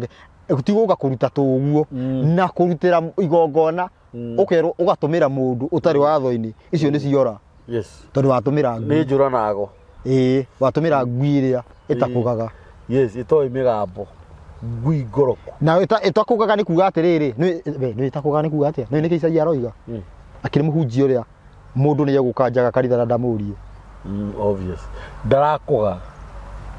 ti guka kuruta tuguo na kurutira igongona ukerwo ugatumira mundu utari watho-ini icio ni ciora yes tondu watumira ni njuranago watumira ngui iria itakugaga yes itoi migambo ngui ngoroku na itakugaga ni kuga atiriri ni itakugaga ni kuga atia ni kicagia aroiga akiri muhunji uria mundu ni yegukanjaga kanitha na ndamurie obvious ndarakuga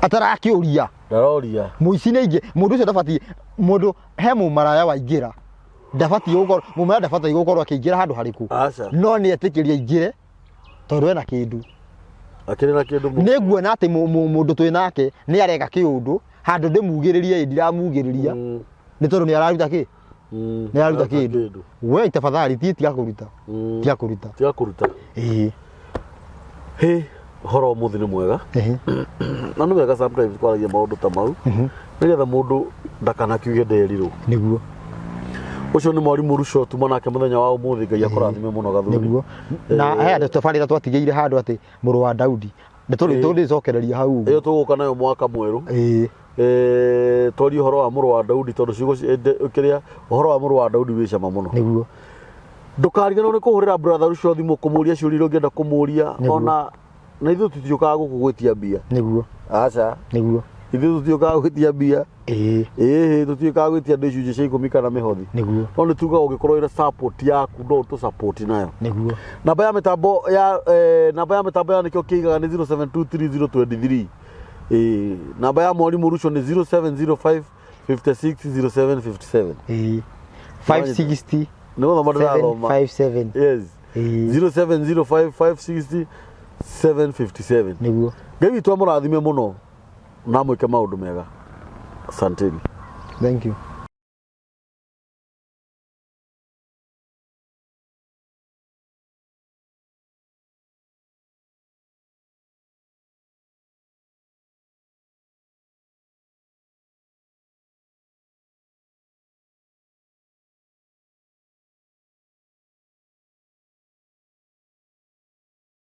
atarakiuria ndaroria muici ni ingi mundu ucio ndabatie mundu he mumaraya waingira ndabatie gukorwo mumaraya ndabatie gukorwo akiingira handu hariku no ni etikiria ingire tondu ena kindu akiri na kindu niguona ati mundu twi nake ni arega kiundu handu ndimugiririe ndiramugiriria ni tondu ni araruta ki ni araruta kindu we tafadhali tiga kuruta tiga kuruta horo muthi ni mwega na ni wega sometimes kwaragia maundu ta mau nigetha mundu ndakanakiuge nderiru niguo ucio ni mwarimu Rusho tuma nake muthenya wa umuthi Ngai akurathime muno gathuri niguo na he andu tabarira twatigeire handu ati muru wa Daudi ndi cokereria hau iyo tuguka nayo mwaka mweru tori horo wa muru wa Daudi tondu ciugo kiria horo wa muru wa Daudi wi cama muno niguo ndukariganwo ni kuhurira brother Rusho thimu kumuria ciuria ungienda kumuria ona na ithu tutiokaga gukugwitia mbia niguo aca niguo ithu tutiokaga gwitia mbia tutiokaga gwitia ndicunje cia 10 kana mihothi niguo no ni tuga ugikorwo ira support yaku ndo tu support nayo niguo namba ya mitambo ya nikio kiigaga ni 07230323 namba ya mwalimu Rusho ni 0705 560757 560 no namba ya 57 yes 0705 560757 niguo Ngai tu amurathime muno na mwike maundu mega asanteni thank you